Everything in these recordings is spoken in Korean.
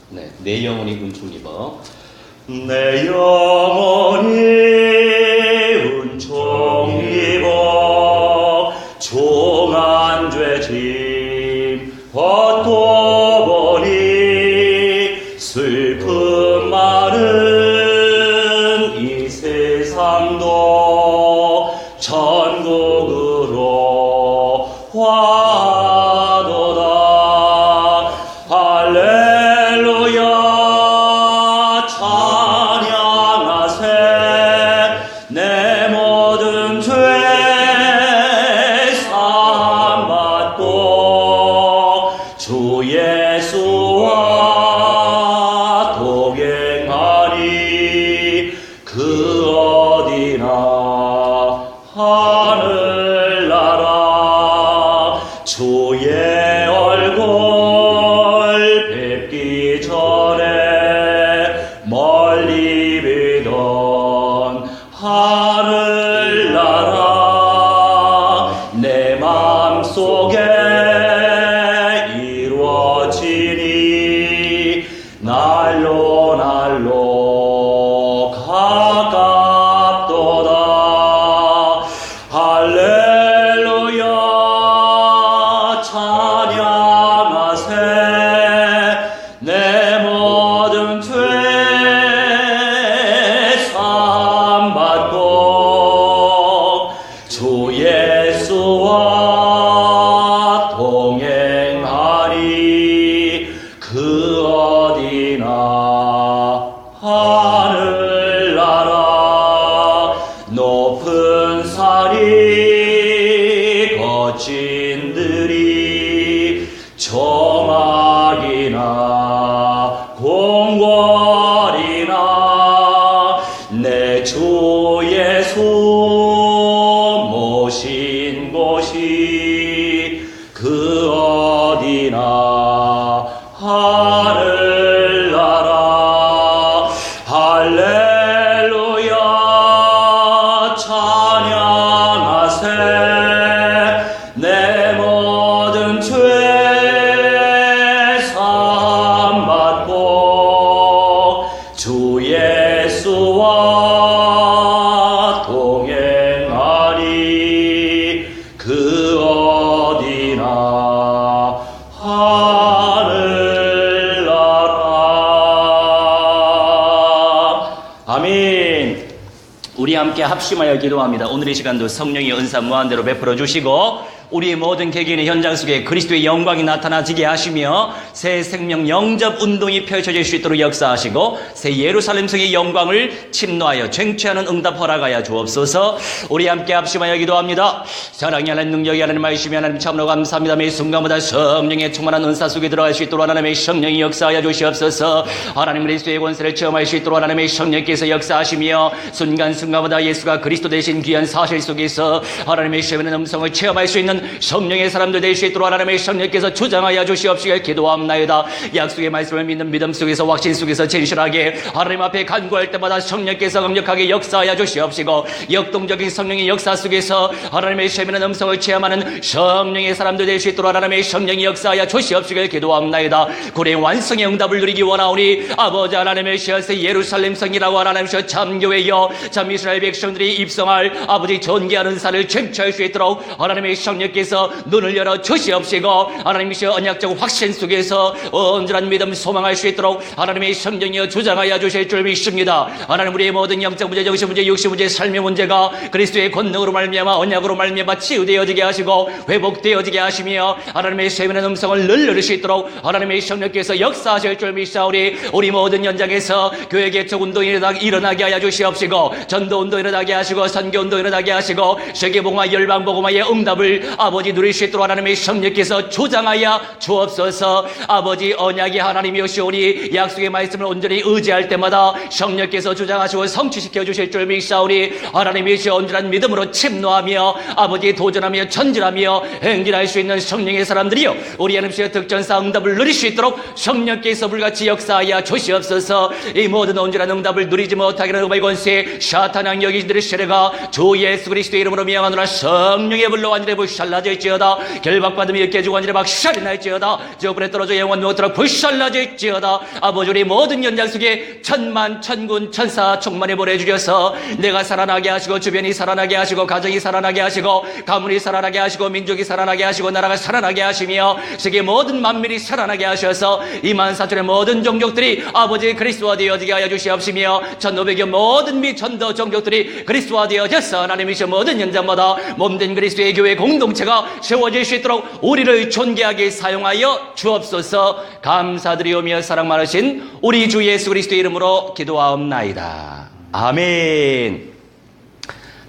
네, 내 영혼이 은총 입어. 내 영혼이 은총 입어 종한 죄짐 벗고 보니 슬픔 많은 이 세상도 천국으로 화도다. 할렐루야 찬양하세. 내 모든 죄 사함받고 주 예수와 동행하리. 그 어디나 하늘나라 주의 얼굴 뵙기 전에 멀리 비던 하늘나라 내 맘속에 이루어지니 날로 날로 가깝도다. 할렐루야 찬양하세. 내 모든 죄 사함받고 주 예수와 동행하리. 그 어디나 하늘나라 높은 산이 거친 들이 정악이나 공궐이나 내 주 예수 모신 곳이 그 어디나 하늘나라. 할렐루야 찬양하세. 내 모든 죄 사함받고 주 예수와 동행하리. 그 어디나 하늘나라. 아멘. 우리 함께 합심하여 기도합니다. 오늘 이 시간도 성령의 은사 무한대로 베풀어 주시고 우리의 모든 개개인의 현장 속에 그리스도의 영광이 나타나지게 하시며 새 생명 영접 운동이 펼쳐질 수 있도록 역사하시고 새 예루살렘 성의 영광을 침노하여 쟁취하는 응답 허락하여 주옵소서. 우리 함께 합심하여 기도합니다. 사랑이 하나님, 능력이 하나님, 말씀이 하나님, 참으로 감사합니다. 매 순간마다 성령의 충만한 은사 속에 들어갈 수 있도록 하나님의 성령이 역사하여 주시옵소서. 하나님 그리스도의 권세를 체험할 수 있도록 하나님의 성령께서 역사하시며 순간순간마다 예수가 그리스도 되신 귀한 사실 속에서 하나님의 시험의 음성을 체험할 수 있는 성령의 사람들 될 수 있도록 하나님의 성령께서 주장하여 주시옵시길 기도합나이다. 약속의 말씀을 믿는 믿음 속에서, 확신 속에서 진실하게 하나님 앞에 간구할 때마다 성령께서 강력하게 역사하여 주시옵시고 역동적인 성령의 역사 속에서 하나님의 시험의 음성을 체험하는 성령의 사람들 될 수 있도록 하나님의 성령이 역사하여 주시옵시길 기도합나이다. 구레의 완성의 응답을 누리기 원하오니 아버지 하나님의 시어세 예루살렘 성이라고 하나님이여 참교회여 참 이스라엘 백성들이 입성할 아버지 존귀한 은사를 쟁취할 수 있도록 하나님의 성령께서 눈을 열어 주시옵시고 하나님이여 언약적 확신 속에서 온전한 믿음 소망할 수 있도록 하나님의 성령이여 주장하여 주실 줄 믿습니다. 하나님 우리의 모든 영적 문제, 정신 문제, 육신 문제, 삶의 문제가 그리스도의 권능으로 말미암아 언약으로 말미암아 치유되어지게 하시고 회복되어지게 하시며 하나님의 세미한 음성을 늘 들을 수 있도록 하나님의 성령께서 역사하실 줄 믿사오니 우리 모든 현장에서 교회 개척 운동이 일어나게 하여 주시옵시고 전도 운동 일어나게 하시고 선교 운동 일어나게 하시고 세계복음화 열방복음화의 응답을 아버지 누릴 수 있도록 하나님의 성령께서 주장하여 주옵소서. 아버지 언약의 하나님이시오니 약속의 말씀을 온전히 의지할 때마다 성령께서 주장하시고 성취시켜 주실 줄 믿사오니 하나님이시여 온전한 믿음으로 침노하며 아버지 도전하며 전진하며 행진할 수 있는 성령의 사람들이여 우리 하나님의 득전사 응답을 누릴 수 있도록 성령께서 불같이 역사하여 주시옵소서. 이 모든 온전한 응답을 누리지 못하게 하는 음의 권세 사탄 악력이들의 세례가 주 예수 그리스도의 이름으로 명하노라. 성령의 불로 완전히 부시사 불살라질지어다. 결박받으며 깨지고 완전히 박살이 날지어다. 저 불에 떨어져 영원 무엇으로 불살라질지어다. 아버지 우리 모든 연장 속에 천만 천군 천사 충만히 보내주셔서 내가 살아나게 하시고 주변이 살아나게 하시고 가정이 살아나게 하시고 가문이 살아나게 하시고 민족이 살아나게 하시고 나라가 살아나게 하시며 세계 모든 만민이 살아나게 하셔서 24,000의 모든 종족들이 아버지 그리스도와 되어지게 하여 주시옵시며 1,500여 모든 미 전도 종족들이 그리스도와 되어져서 하나님이신 모든 현장마다 몸된 그리스도의 교회 공동체가 세워질 수 있도록 우리를 존귀하게 사용하여 주옵소서. 감사드리오며 사랑 많으신 우리 주 예수 그리스도의 이름으로 기도하옵나이다. 아멘.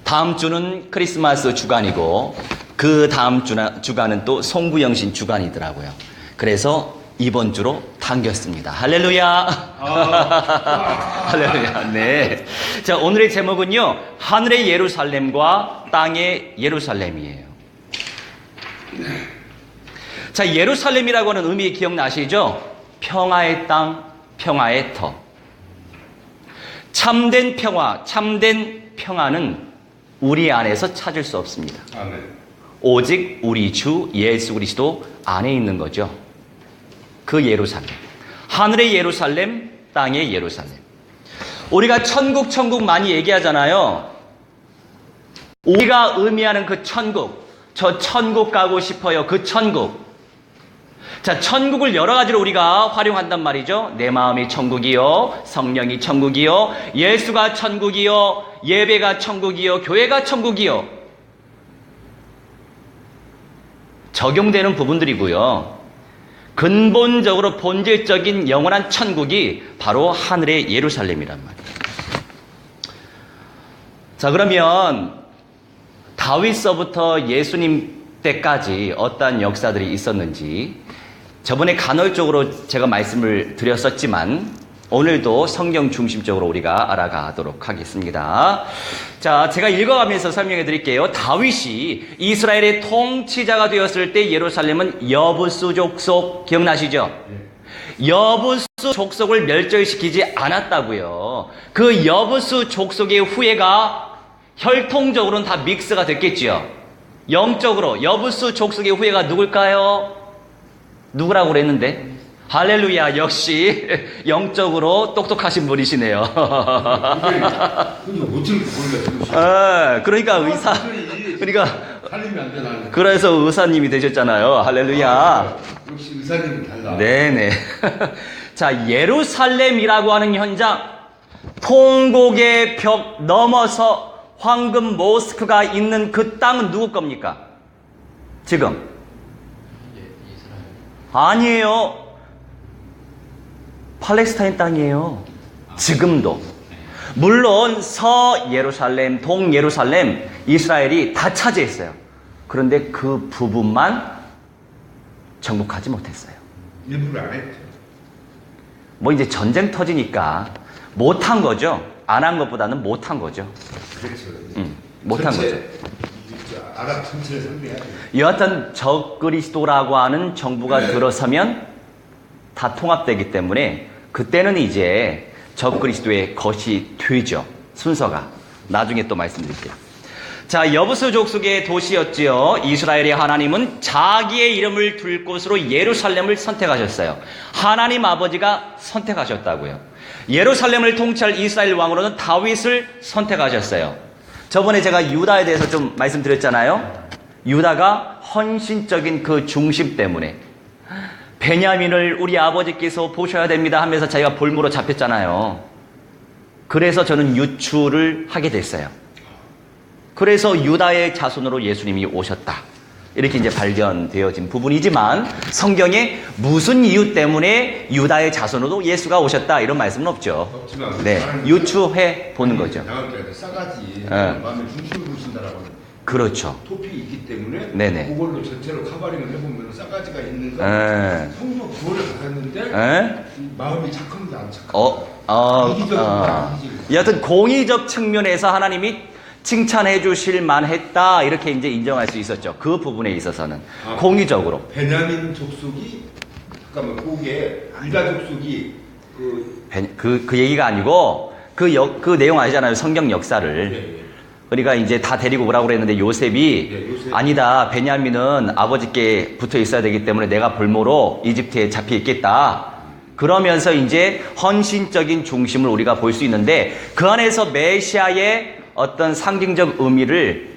다음 주는 크리스마스 주간이고 그 다음 주간은 또 송구영신 주간이더라고요. 그래서 이번 주로 당겼습니다. 할렐루야. 할렐루야. 네. 자, 오늘의 제목은요, 하늘의 예루살렘과 땅의 예루살렘이에요. 자, 예루살렘이라고 하는 의미 기억나시죠? 평화의 땅, 평화의 터. 참된 평화, 참된 평화는 우리 안에서 찾을 수 없습니다. 아멘. 오직 우리 주 예수 그리스도 안에 있는 거죠. 그 예루살렘. 하늘의 예루살렘, 땅의 예루살렘. 우리가 천국 많이 얘기하잖아요. 우리가 의미하는 그 천국. 저 천국 가고 싶어요. 그 천국. 자, 천국을 여러 가지로 우리가 활용한단 말이죠. 내 마음이 천국이요, 성령이 천국이요, 예수가 천국이요, 예배가 천국이요, 교회가 천국이요. 적용되는 부분들이고요. 근본적으로 본질적인 영원한 천국이 바로 하늘의 예루살렘이란 말이에요. 자, 그러면 다윗서부터 예수님 때까지 어떠한 역사들이 있었는지 저번에 간헐적으로 제가 말씀을 드렸었지만 오늘도 성경 중심적으로 우리가 알아가도록 하겠습니다. 자, 제가 읽어가면서 설명해 드릴게요. 다윗이 이스라엘의 통치자가 되었을 때 예루살렘은 여부수 족속 기억나시죠? 여부수 족속을 멸절시키지 않았다고요. 그 여부수 족속의 후예가 혈통적으로는 다 믹스가 됐겠지요. 영적으로 여부수 족속의 후예가 누굴까요? 누구라고 그랬는데? 할렐루야, 역시 영적으로 똑똑하신 분이시네요. 그러니까 의사, 그러니까 그래서 의사님이 되셨잖아요. 할렐루야. 역시 의사님은 달라. 네네. 자, 예루살렘이라고 하는 현장, 통곡의 벽 넘어서 황금 모스크가 있는 그 땅은 누구 겁니까? 지금? 아니에요. 팔레스타인 땅이에요. 지금도. 물론 서 예루살렘, 동 예루살렘, 이스라엘이 다 차지했어요. 그런데 그 부분만 정복하지 못했어요. 일부러 안 했죠. 뭐 이제 전쟁 터지니까 못한 거죠. 안 한 것보다는 못한 거죠. 그렇죠. 못한 거죠. 아랍 전체를 상대해야 돼요. 여하튼 적그리스도라고 하는 정부가 들어서면 다 통합되기 때문에 그때는 이제 적그리스도의 것이 되죠. 순서가. 나중에 또 말씀드릴게요. 자, 여부수 족속의 도시였지요. 이스라엘의 하나님은 자기의 이름을 둘 곳으로 예루살렘을 선택하셨어요. 하나님 아버지가 선택하셨다고요. 예루살렘을 통치할 이스라엘 왕으로는 다윗을 선택하셨어요. 저번에 제가 유다에 대해서 좀 말씀드렸잖아요. 유다가 헌신적인 그 중심 때문에 베냐민을 우리 아버지께서 보셔야 됩니다 하면서 자기가 볼모로 잡혔잖아요. 그래서 저는 유추를 하게 됐어요. 그래서 유다의 자손으로 예수님이 오셨다. 이렇게 이제 발견되어진 부분이지만 성경에 무슨 이유 때문에 유다의 자손으로 예수가 오셨다 이런 말씀은 없죠. 없지만 네, 유추해 보는 거죠. 싸가지 마음에 중심을 두신다라고 하는 그렇죠. 토픽이 있기 때문에 네네. 그걸로 전체로 커버링을 해보면 싸가지가 있는가 성령 구원을 받았는데 마음이 착합니다 안 착합니다. 여하튼 공의적 측면에서 하나님이 칭찬해 주실 만했다 이렇게 이제 인정할 수 있었죠. 그 부분에 있어서는 공의적으로. 베냐민 족속이 잠깐만 그게 유다 족속이 그 얘기가 아니고 그 내용 아시잖아요. 성경 역사를. 그러니까 이제 다 데리고 오라고 그랬는데 요셉이 예, 요셉. 아니다. 베냐민은 아버지께 붙어 있어야 되기 때문에 내가 볼모로 이집트에 잡혀 있겠다. 그러면서 이제 헌신적인 중심을 우리가 볼 수 있는데 그 안에서 메시아의 어떤 상징적 의미를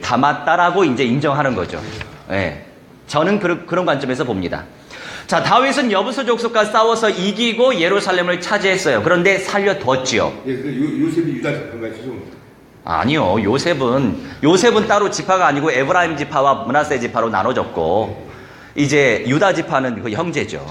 담았다라고 이제 인정하는 거죠. 예. 저는 그런 관점에서 봅니다. 자, 다윗은 여부수 족속과 싸워서 이기고 예루살렘을 차지했어요. 그런데 살려뒀지요. 예, 그 요셉이 유다 지파인가요? 죄송합니다. 아니요. 요셉은 따로 지파가 아니고 에브라임 지파와 므낫세 지파로 나눠졌고 이제 유다 지파는 그 형제죠.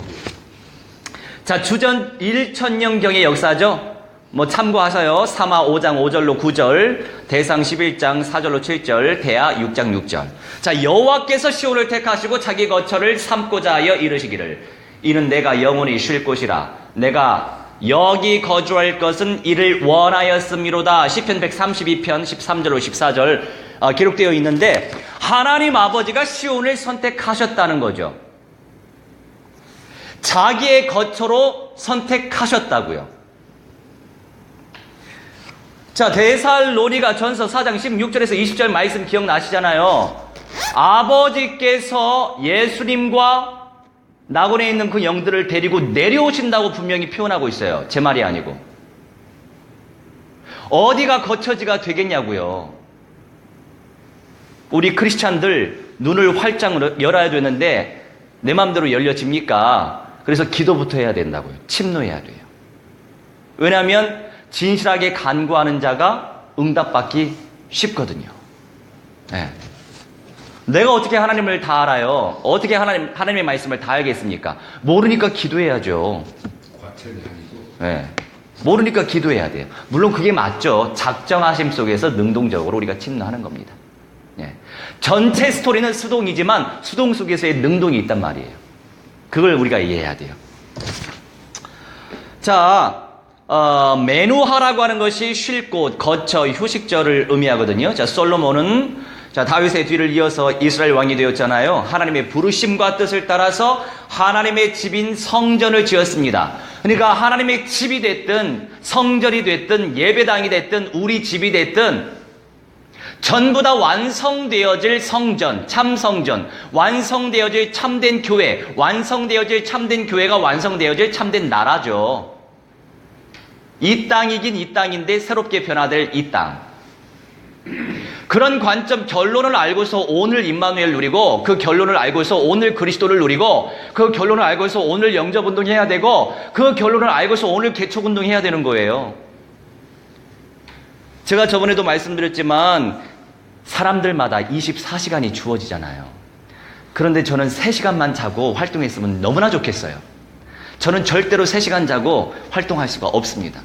자, 주전 1000년경의 역사죠. 뭐 참고하셔요. 사마 5장 5절로 9절, 대상 11장 4절로 7절, 대하 6장 6절. 자, 여호와께서 시온을 택하시고 자기 거처를 삼고자 하여 이르시기를 이는 내가 영원히 쉴 곳이라 내가 여기 거주할 것은 이를 원하였음이로다. 시편 132편 13절로 14절 기록되어 있는데 하나님 아버지가 시온을 선택하셨다는 거죠. 자기의 거처로 선택하셨다고요. 자, 데살로니가 전서 4장 16절에서 20절 말씀 기억나시잖아요. 아버지께서 예수님과 낙원에 있는 그 영들을 데리고 내려오신다고 분명히 표현하고 있어요. 제 말이 아니고. 어디가 거처지가 되겠냐고요. 우리 크리스찬들 눈을 활짝 열어야 되는데 내 마음대로 열려집니까? 그래서 기도부터 해야 된다고요. 침노해야 돼요. 왜냐하면 진실하게 간구하는 자가 응답받기 쉽거든요. 네. 내가 어떻게 하나님을 다 알아요? 어떻게 하나님의 말씀을 다 알겠습니까? 모르니까 기도해야죠. 과천이 아니고. 네. 모르니까 기도해야 돼요. 물론 그게 맞죠. 작정하심 속에서 능동적으로 우리가 침노하는 겁니다. 네. 전체 스토리는 수동이지만 수동 속에서의 능동이 있단 말이에요. 그걸 우리가 이해해야 돼요. 자, 메누하라고 하는 것이 쉴 곳, 거처, 휴식처를 의미하거든요. 자, 솔로몬은 다윗의 뒤를 이어서 이스라엘 왕이 되었잖아요. 하나님의 부르심과 뜻을 따라서 하나님의 집인 성전을 지었습니다. 그러니까 하나님의 집이 됐든 성전이 됐든 예배당이 됐든 우리 집이 됐든 전부 다 완성되어질 성전, 참성전, 완성되어질 참된 교회, 완성되어질 참된 교회가 완성되어질 참된 나라죠. 이 땅이긴 이 땅인데 새롭게 변화될 이 땅. 그런 관점 결론을 알고서 오늘 임마누엘 누리고 그 결론을 알고서 오늘 그리스도를 누리고 그 결론을 알고서 오늘 영접운동해야 되고 그 결론을 알고서 오늘 개척운동해야 되는 거예요. 제가 저번에도 말씀드렸지만 사람들마다 24시간이 주어지잖아요. 그런데 저는 3시간만 자고 활동했으면 너무나 좋겠어요. 저는 절대로 3시간 자고 활동할 수가 없습니다.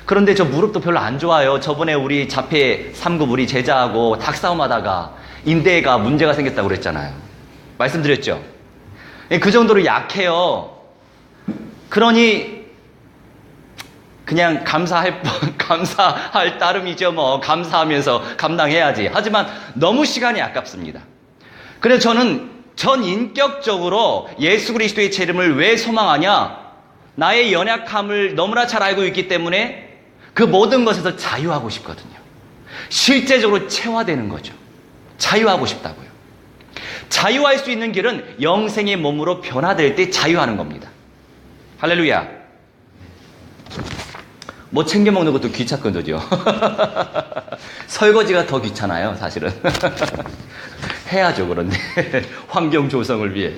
그런데 저 무릎도 별로 안 좋아요. 저번에 우리 자폐 3급 우리 제자하고 닭싸움하다가 인대가 문제가 생겼다고 그랬잖아요. 말씀드렸죠? 그 정도로 약해요. 그러니 그냥 감사할 따름이죠. 뭐 감사하면서 감당해야지. 하지만 너무 시간이 아깝습니다. 그래서 저는 전 인격적으로 예수 그리스도의 재림을 왜 소망하냐? 나의 연약함을 너무나 잘 알고 있기 때문에 그 모든 것에서 자유하고 싶거든요. 실제적으로 체화되는 거죠. 자유하고 싶다고요. 자유할 수 있는 길은 영생의 몸으로 변화될 때 자유하는 겁니다. 할렐루야. 뭐 챙겨 먹는 것도 귀찮거든요. 설거지가 더 귀찮아요, 사실은. 해야죠, 그런데. 환경 조성을 위해.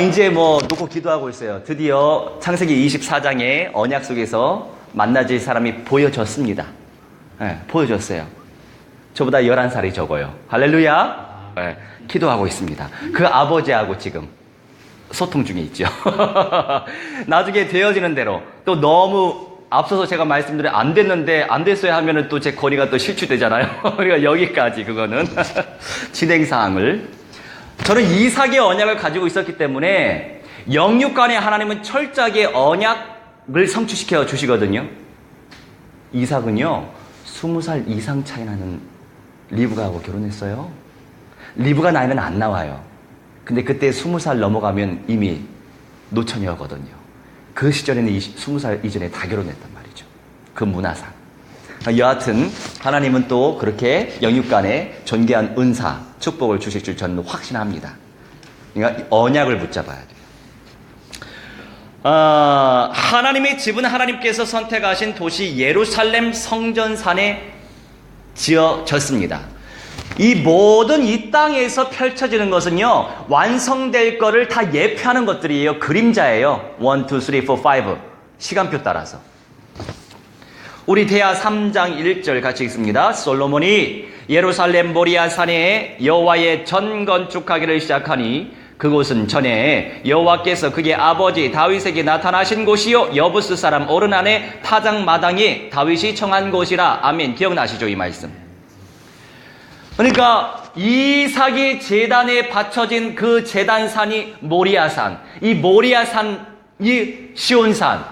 이제 뭐 놓고 기도하고 있어요. 드디어 창세기 24장의 언약 속에서 만나질 사람이 보여졌습니다. 네, 보여졌어요. 저보다 11살이 적어요. 할렐루야. 네, 기도하고 있습니다. 그 아버지하고 지금 소통 중에 있죠. 나중에 되어지는 대로 또 너무 앞서서 제가 말씀드린 안 됐는데 안 됐어야 하면은 또 제 권위가 또 실추되잖아요. 그러니까 여기까지 그거는 진행사항을 저는 이삭의 언약을 가지고 있었기 때문에 영육간에 하나님은 철저하게 언약을 성취시켜 주시거든요. 이삭은요 20살 이상 차이 나는 리브가하고 결혼했어요. 리브가 나이는 안 나와요. 근데 그때 20살 넘어가면 이미 노처녀거든요. 그 시절에는 20살 이전에 다 결혼했단 말이죠. 그 문화상. 여하튼 하나님은 또 그렇게 영육간에 존귀한 은사, 축복을 주실 줄 저는 확신합니다. 그러니까 언약을 붙잡아야 돼요. 하나님의 집은 하나님께서 선택하신 도시 예루살렘 성전산에 지어졌습니다. 이 모든 이 땅에서 펼쳐지는 것은요, 완성될 거를 다 예표하는 것들이에요. 그림자예요. 1, 2, 3, 4, 5 시간표 따라서. 우리 대하 3장 1절 같이 읽습니다. 솔로몬이 예루살렘 모리아 산에 여호와의 전 건축하기를 시작하니 그곳은 전에 여호와께서 그의 아버지 다윗에게 나타나신 곳이요 여부스 사람 오르난의 타작 마당에 다윗이 청한 곳이라. 아멘. 기억나시죠? 이 말씀. 그러니까 이삭이 제단에 바쳐진 그 제단산이 모리아산, 이 모리아산이 시온산,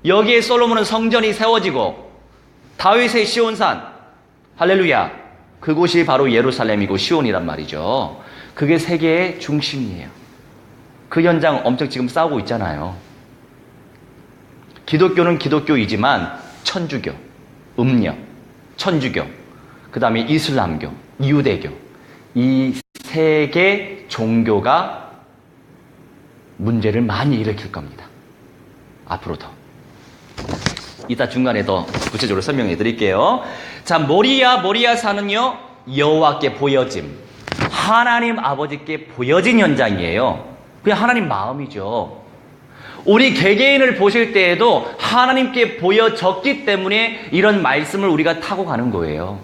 여기에 솔로몬은 성전이 세워지고 다윗의 시온산, 할렐루야, 그곳이 바로 예루살렘이고 시온이란 말이죠. 그게 세계의 중심이에요. 그 현장 엄청 지금 싸우고 있잖아요. 기독교는 기독교이지만 천주교, 음력, 천주교, 그 다음에 이슬람교, 유대교, 이 세 개 종교가 문제를 많이 일으킬 겁니다. 앞으로 더. 이따 중간에 더 구체적으로 설명해 드릴게요. 자, 모리아산은요, 여호와께 보여짐, 하나님 아버지께 보여진 현장이에요. 그냥 하나님 마음이죠. 우리 개개인을 보실 때에도 하나님께 보여졌기 때문에 이런 말씀을 우리가 타고 가는 거예요.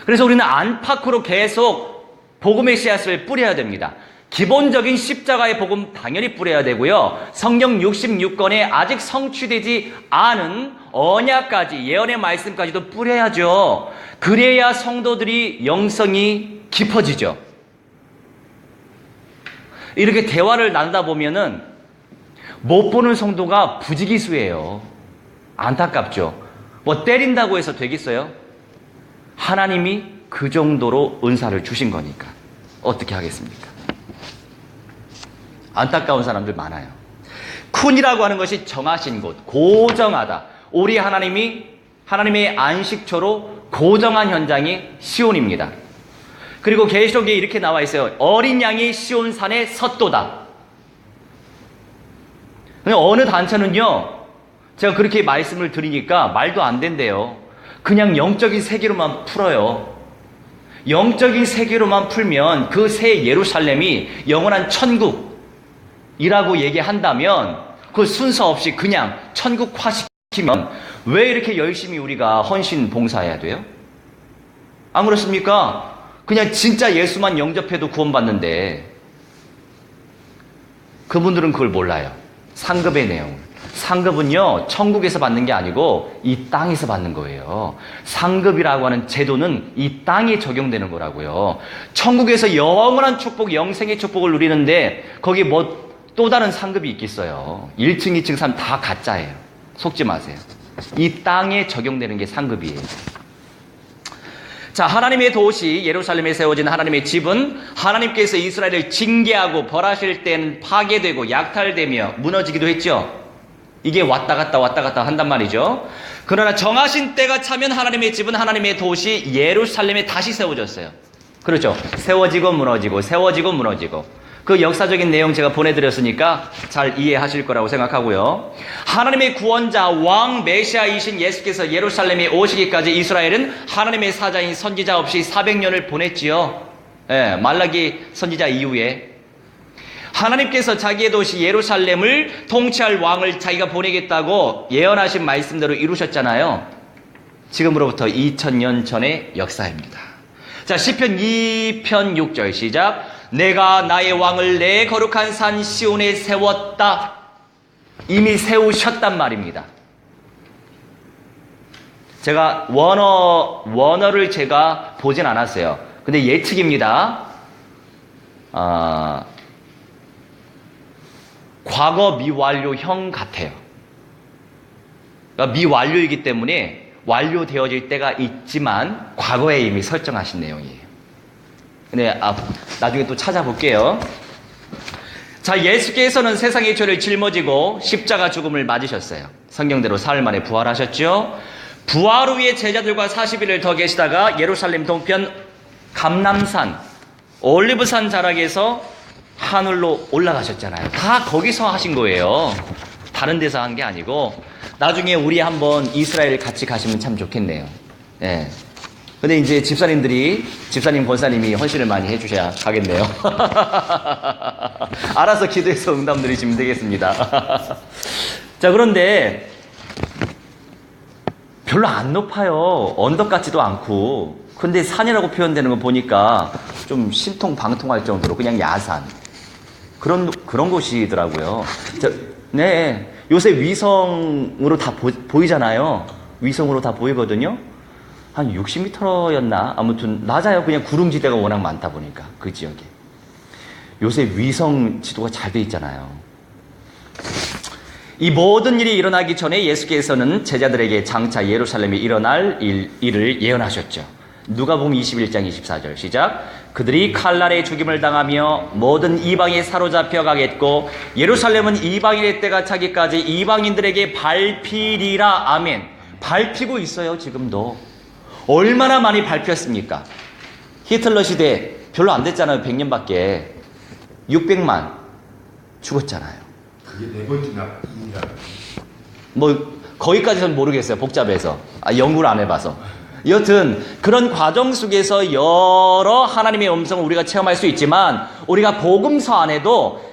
그래서 우리는 안팎으로 계속 복음의 씨앗을 뿌려야 됩니다. 기본적인 십자가의 복음 당연히 뿌려야 되고요. 성경 66권에 아직 성취되지 않은 언약까지, 예언의 말씀까지도 뿌려야죠. 그래야 성도들이 영성이 깊어지죠. 이렇게 대화를 나누다 보면은 못 보는 성도가 부지기수예요. 안타깝죠. 뭐 때린다고 해서 되겠어요? 하나님이 그 정도로 은사를 주신 거니까 어떻게 하겠습니까? 안타까운 사람들 많아요. 쿤이라고 하는 것이 정하신 곳, 고정하다. 우리 하나님의 안식처로 고정한 현장이 시온입니다. 그리고 계시록에 이렇게 나와 있어요. 어린 양이 시온산에 섰도다. 어느 단체는요, 제가 그렇게 말씀을 드리니까 말도 안 된대요. 그냥 영적인 세계로만 풀어요. 영적인 세계로만 풀면 그 새 예루살렘이 영원한 천국이라고 얘기한다면 그 순서 없이 그냥 천국화시키면 왜 이렇게 열심히 우리가 헌신 봉사해야 돼요? 안 그렇습니까? 그냥 진짜 예수만 영접해도 구원받는데 그분들은 그걸 몰라요. 상급의 내용. 상급은요, 천국에서 받는 게 아니고 이 땅에서 받는 거예요. 상급이라고 하는 제도는 이 땅에 적용되는 거라고요. 천국에서 영원한 축복, 영생의 축복을 누리는데 거기 뭐 또 다른 상급이 있겠어요. 1층, 2층, 3 다 가짜예요. 속지 마세요. 이 땅에 적용되는 게 상급이에요. 자, 하나님의 도시 예루살렘에 세워진 하나님의 집은 하나님께서 이스라엘을 징계하고 벌하실 때는 파괴되고 약탈되며 무너지기도 했죠. 이게 왔다 갔다 한단 말이죠. 그러나 정하신 때가 차면 하나님의 집은 하나님의 도시 예루살렘에 다시 세워졌어요. 그렇죠. 세워지고 무너지고 세워지고 무너지고. 그 역사적인 내용 제가 보내드렸으니까 잘 이해하실 거라고 생각하고요. 하나님의 구원자 왕 메시아이신 예수께서 예루살렘에 오시기까지 이스라엘은 하나님의 사자인 선지자 없이 400년을 보냈지요. 예, 말라기 선지자 이후에 하나님께서 자기의 도시 예루살렘을 통치할 왕을 자기가 보내겠다고 예언하신 말씀대로 이루셨잖아요. 지금으로부터 2000년 전의 역사입니다. 자, 시편 2편 6절 시작. 내가 나의 왕을 내 거룩한 산 시온에 세웠다. 이미 세우셨단 말입니다. 제가 원어를 제가 보진 않았어요. 근데 예측입니다. 과거 미완료형 같아요. 그러니까 미완료이기 때문에 완료되어질 때가 있지만 과거에 이미 설정하신 내용이에요. 근데 나중에 또 찾아볼게요. 자, 예수께서는 세상의 죄를 짊어지고 십자가 죽음을 맞으셨어요. 성경대로 사흘 만에 부활하셨죠. 부활 후에 제자들과 40일을 더 계시다가 예루살렘 동편 감람산 올리브산 자락에서 하늘로 올라가셨잖아요. 다 거기서 하신 거예요. 다른 데서 한 게 아니고. 나중에 우리 한번 이스라엘 같이 가시면 참 좋겠네요. 예. 근데 이제 집사님, 권사님이 헌신을 많이 해주셔야 가겠네요. 알아서 기도해서 응답 드리시면 되겠습니다. 자, 그런데 별로 안 높아요. 언덕 같지도 않고. 근데 산이라고 표현되는 거 보니까 좀 신통방통할 정도로 그냥 야산. 그런 곳이더라고요. 자, 네. 요새 위성으로 다 보이잖아요. 위성으로 다 보이거든요. 한 60m였나? 아무튼 낮아요. 그냥 구릉지대가 워낙 많다 보니까 그 지역에. 요새 위성 지도가 잘 돼 있잖아요. 이 모든 일이 일어나기 전에 예수께서는 제자들에게 장차 예루살렘에 일어날 일을 예언하셨죠. 누가복음 21장 24절 시작. 그들이 칼날에 죽임을 당하며 모든 이방에 사로잡혀 가겠고 예루살렘은 이방인의 때가 차기까지 이방인들에게 밟히리라. 아멘. 밟히고 있어요. 지금도. 얼마나 많이 밟혔습니까? 히틀러 시대 별로 안 됐잖아요. 100년밖에. 600만 죽었잖아요. 그게 네 번째나 입니다. 뭐 거기까지는 모르겠어요. 복잡해서. 연구를 안 해봐서. 여튼 그런 과정 속에서 여러 하나님의 음성을 우리가 체험할 수 있지만 우리가 복음서 안에도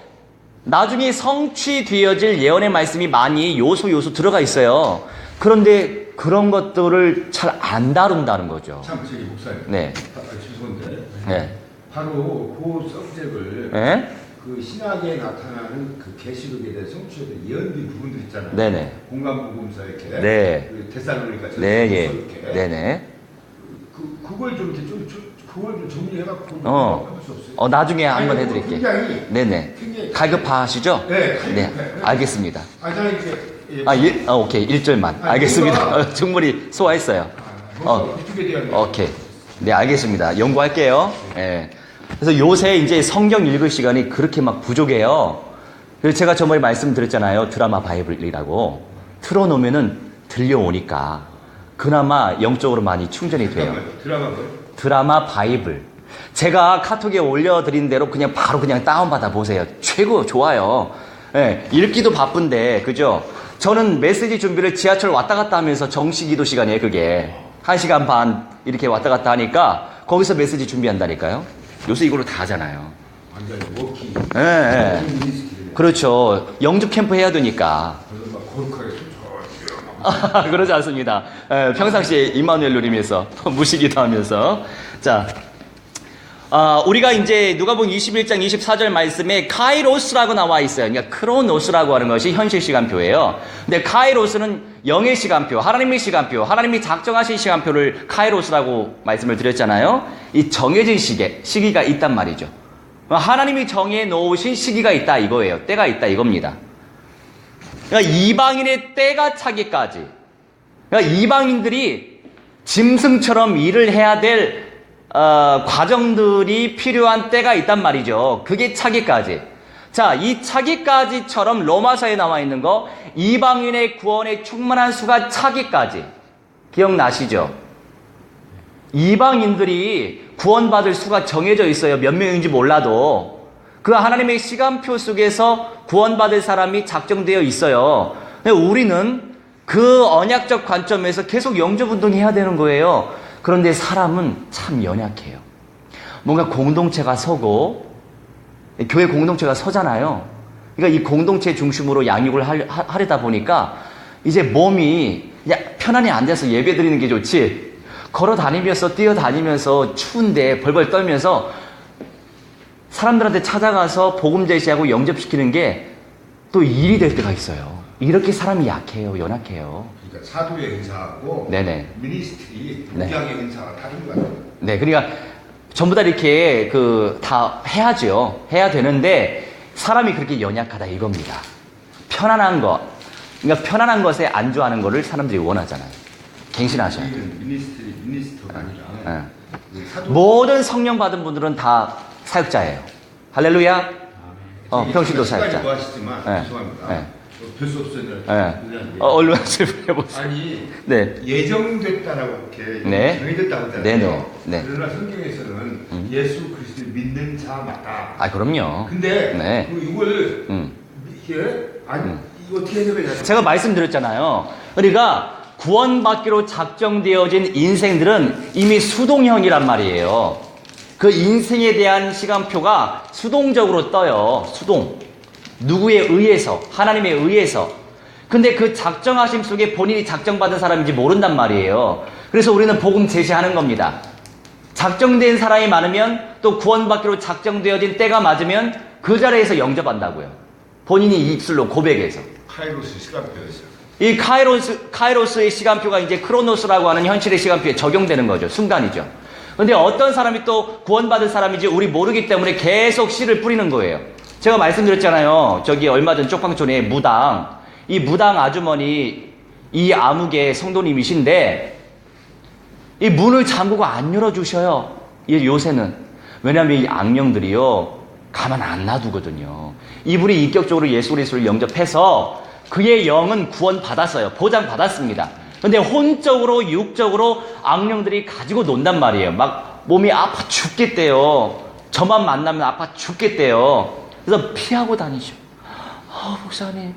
나중에 성취되어질 예언의 말씀이 많이 요소 들어가 있어요. 그런데 그런 것들을 잘 안 다룬다는 거죠. 참, 저기 목사님. 네. 죄송한데. 네. 바로 그 서브젝을 네? 그 신학에 나타나는 그 계시록에 대해 성취된 예언된 부분들 있잖아요. 네네. 공간복음서 이렇게. 네. 그 데살로니가 네, 예. 이렇게. 네네. 그걸 좀 이렇게 그걸 좀 정리해갖고 해볼 수 없어요? 나중에 한번 해드릴게요. 굉장히. 네네. 굉장히 갈급하시죠? 네. 네. 알겠습니다. 저는 이제. 오케이. 1절만. 알겠습니다. 충분히 소화했어요. 이쪽에 대한. 오케이. 네, 알겠습니다. 연구할게요. 예. 그래서 요새 이제 성경 읽을 시간이 그렇게 막 부족해요. 그래서 제가 저번에 말씀드렸잖아요. 드라마 바이블이라고. 틀어놓으면은 들려오니까 그나마 영적으로 많이 충전이 돼요. 드라마 바이블. 제가 카톡에 올려드린 대로 그냥 바로 그냥 다운받아 보세요. 최고 좋아요. 예, 읽기도 바쁜데, 그죠? 저는 메시지 준비를 지하철 왔다 갔다 하면서 정시 기도 시간이에요, 그게. 1시간 반 이렇게 왔다 갔다 하니까 거기서 메시지 준비한다니까요. 요새 이걸로 다 하잖아요. 완전히 워킹. 예. 그렇죠. 영접 캠프 해야 되니까. 그래서 막 거룩하게 좀 그러지 않습니다. 예, 평상시에 임마누엘 누리면서 무시기도 하면서. 자, 우리가 이제 누가복음 21장 24절 말씀에 카이로스라고 나와 있어요. 그러니까 크로노스라고 하는 것이 현실 시간표예요. 근데 카이로스는 영의 시간표, 하나님의 시간표, 하나님이 작정하신 시간표를 카이로스라고 말씀을 드렸잖아요. 이 정해진 시기가 있단 말이죠. 하나님이 정해 놓으신 시기가 있다 이거예요. 때가 있다 이겁니다. 그러니까 이방인의 때가 차기까지. 그러니까 이방인들이 짐승처럼 일을 해야 될 과정들이 필요한 때가 있단 말이죠. 그게 차기까지. 자, 이 차기까지처럼 로마서에 나와 있는 거 이방인의 구원의 충만한 수가 차기까지. 기억나시죠? 이방인들이 구원받을 수가 정해져 있어요. 몇 명인지 몰라도. 그 하나님의 시간표 속에서 구원받을 사람이 작정되어 있어요. 근데 우리는 그 언약적 관점에서 계속 영접운동해야 되는 거예요. 그런데 사람은 참 연약해요. 뭔가 공동체가 서고 교회 공동체가 서잖아요. 그러니까 이 공동체 중심으로 양육을 하려다 보니까 이제 몸이 편안히 앉아서 예배 드리는 게 좋지 걸어 다니면서 뛰어다니면서 추운데 벌벌 떨면서 사람들한테 찾아가서 복음 제시하고 영접시키는 게 또 일이 될 때가 있어요. 이렇게 사람이 약해요. 연약해요. 그러니까 사도의 은사하고 네네. 미니스트리 네. 목양의 은사가 다른 거 같아요. 네, 그러니까 전부 다 이렇게 다 해야죠. 해야 되는데 사람이 그렇게 연약하다 이겁니다. 편안한 것, 그러니까 편안한 것에 안주하는 거를 사람들이 원하잖아요. 갱신하셔야 돼요. 미니스트가 아니라 모든 성령 받은 분들은 다 사역자예요. 할렐루야. 평신도 사역자. 좋아하시지만 네. 죄송합니다. 네. 별 수 없어요. 네. 얼른 해보세요. 아니 네. 예정됐다라고 이렇게 네. 정해졌다고 하잖아요. 네네. 네. 그러나 성경에서는 예수 그리스도를 믿는 자마다. 아, 그럼요. 근데 네. 이걸 이게 아니 이거 어떻게 해석해야 제가 말씀드렸잖아요. 그러니까 구원받기로 작정되어진 인생들은 이미 수동형이란 말이에요. 그 인생에 대한 시간표가 수동적으로 떠요. 수동. 누구에 의해서, 하나님에 의해서. 근데 그 작정하심 속에 본인이 작정받은 사람인지 모른단 말이에요. 그래서 우리는 복음 제시하는 겁니다. 작정된 사람이 많으면 또 구원받기로 작정되어진 때가 맞으면 그 자리에서 영접한다고요. 본인이 입술로 고백해서. 카이로스 시간표였어요. 이 카이로스의 시간표가 이제 크로노스라고 하는 현실의 시간표에 적용되는 거죠. 순간이죠. 근데 어떤 사람이 또 구원받은 사람인지 우리 모르기 때문에 계속 씨를 뿌리는 거예요. 제가 말씀드렸잖아요. 저기 얼마 전 쪽방촌에 무당. 이 무당 아주머니, 이 암흑의 성도님이신데, 이 문을 잠그고 안 열어주셔요. 요새는. 왜냐하면 이 악령들이요, 가만 안 놔두거든요. 이분이 인격적으로 예수 그리스도를 영접해서 그의 영은 구원받았어요. 보장받았습니다. 근데 혼적으로, 육적으로 악령들이 가지고 논단 말이에요. 막 몸이 아파 죽겠대요. 저만 만나면 아파 죽겠대요. 그래서 피하고 다니죠. 목사님,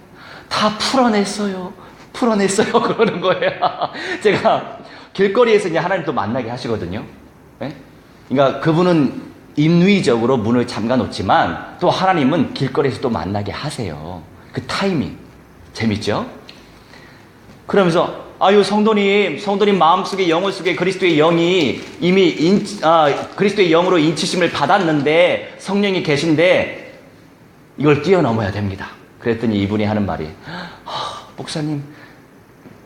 다 풀어냈어요. 그러는 거예요. 제가 길거리에서 이제 하나님 또 만나게 하시거든요. 네? 그러니까 그분은 인위적으로 문을 잠가 놓지만 또 하나님은 길거리에서 또 만나게 하세요. 그 타이밍. 재밌죠? 그러면서 성도님 마음속에 영혼 속에 그리스도의 영이 이미 그리스도의 영으로 인치심을 받았는데 성령이 계신데 이걸 뛰어넘어야 됩니다. 그랬더니 이분이 하는 말이 목사님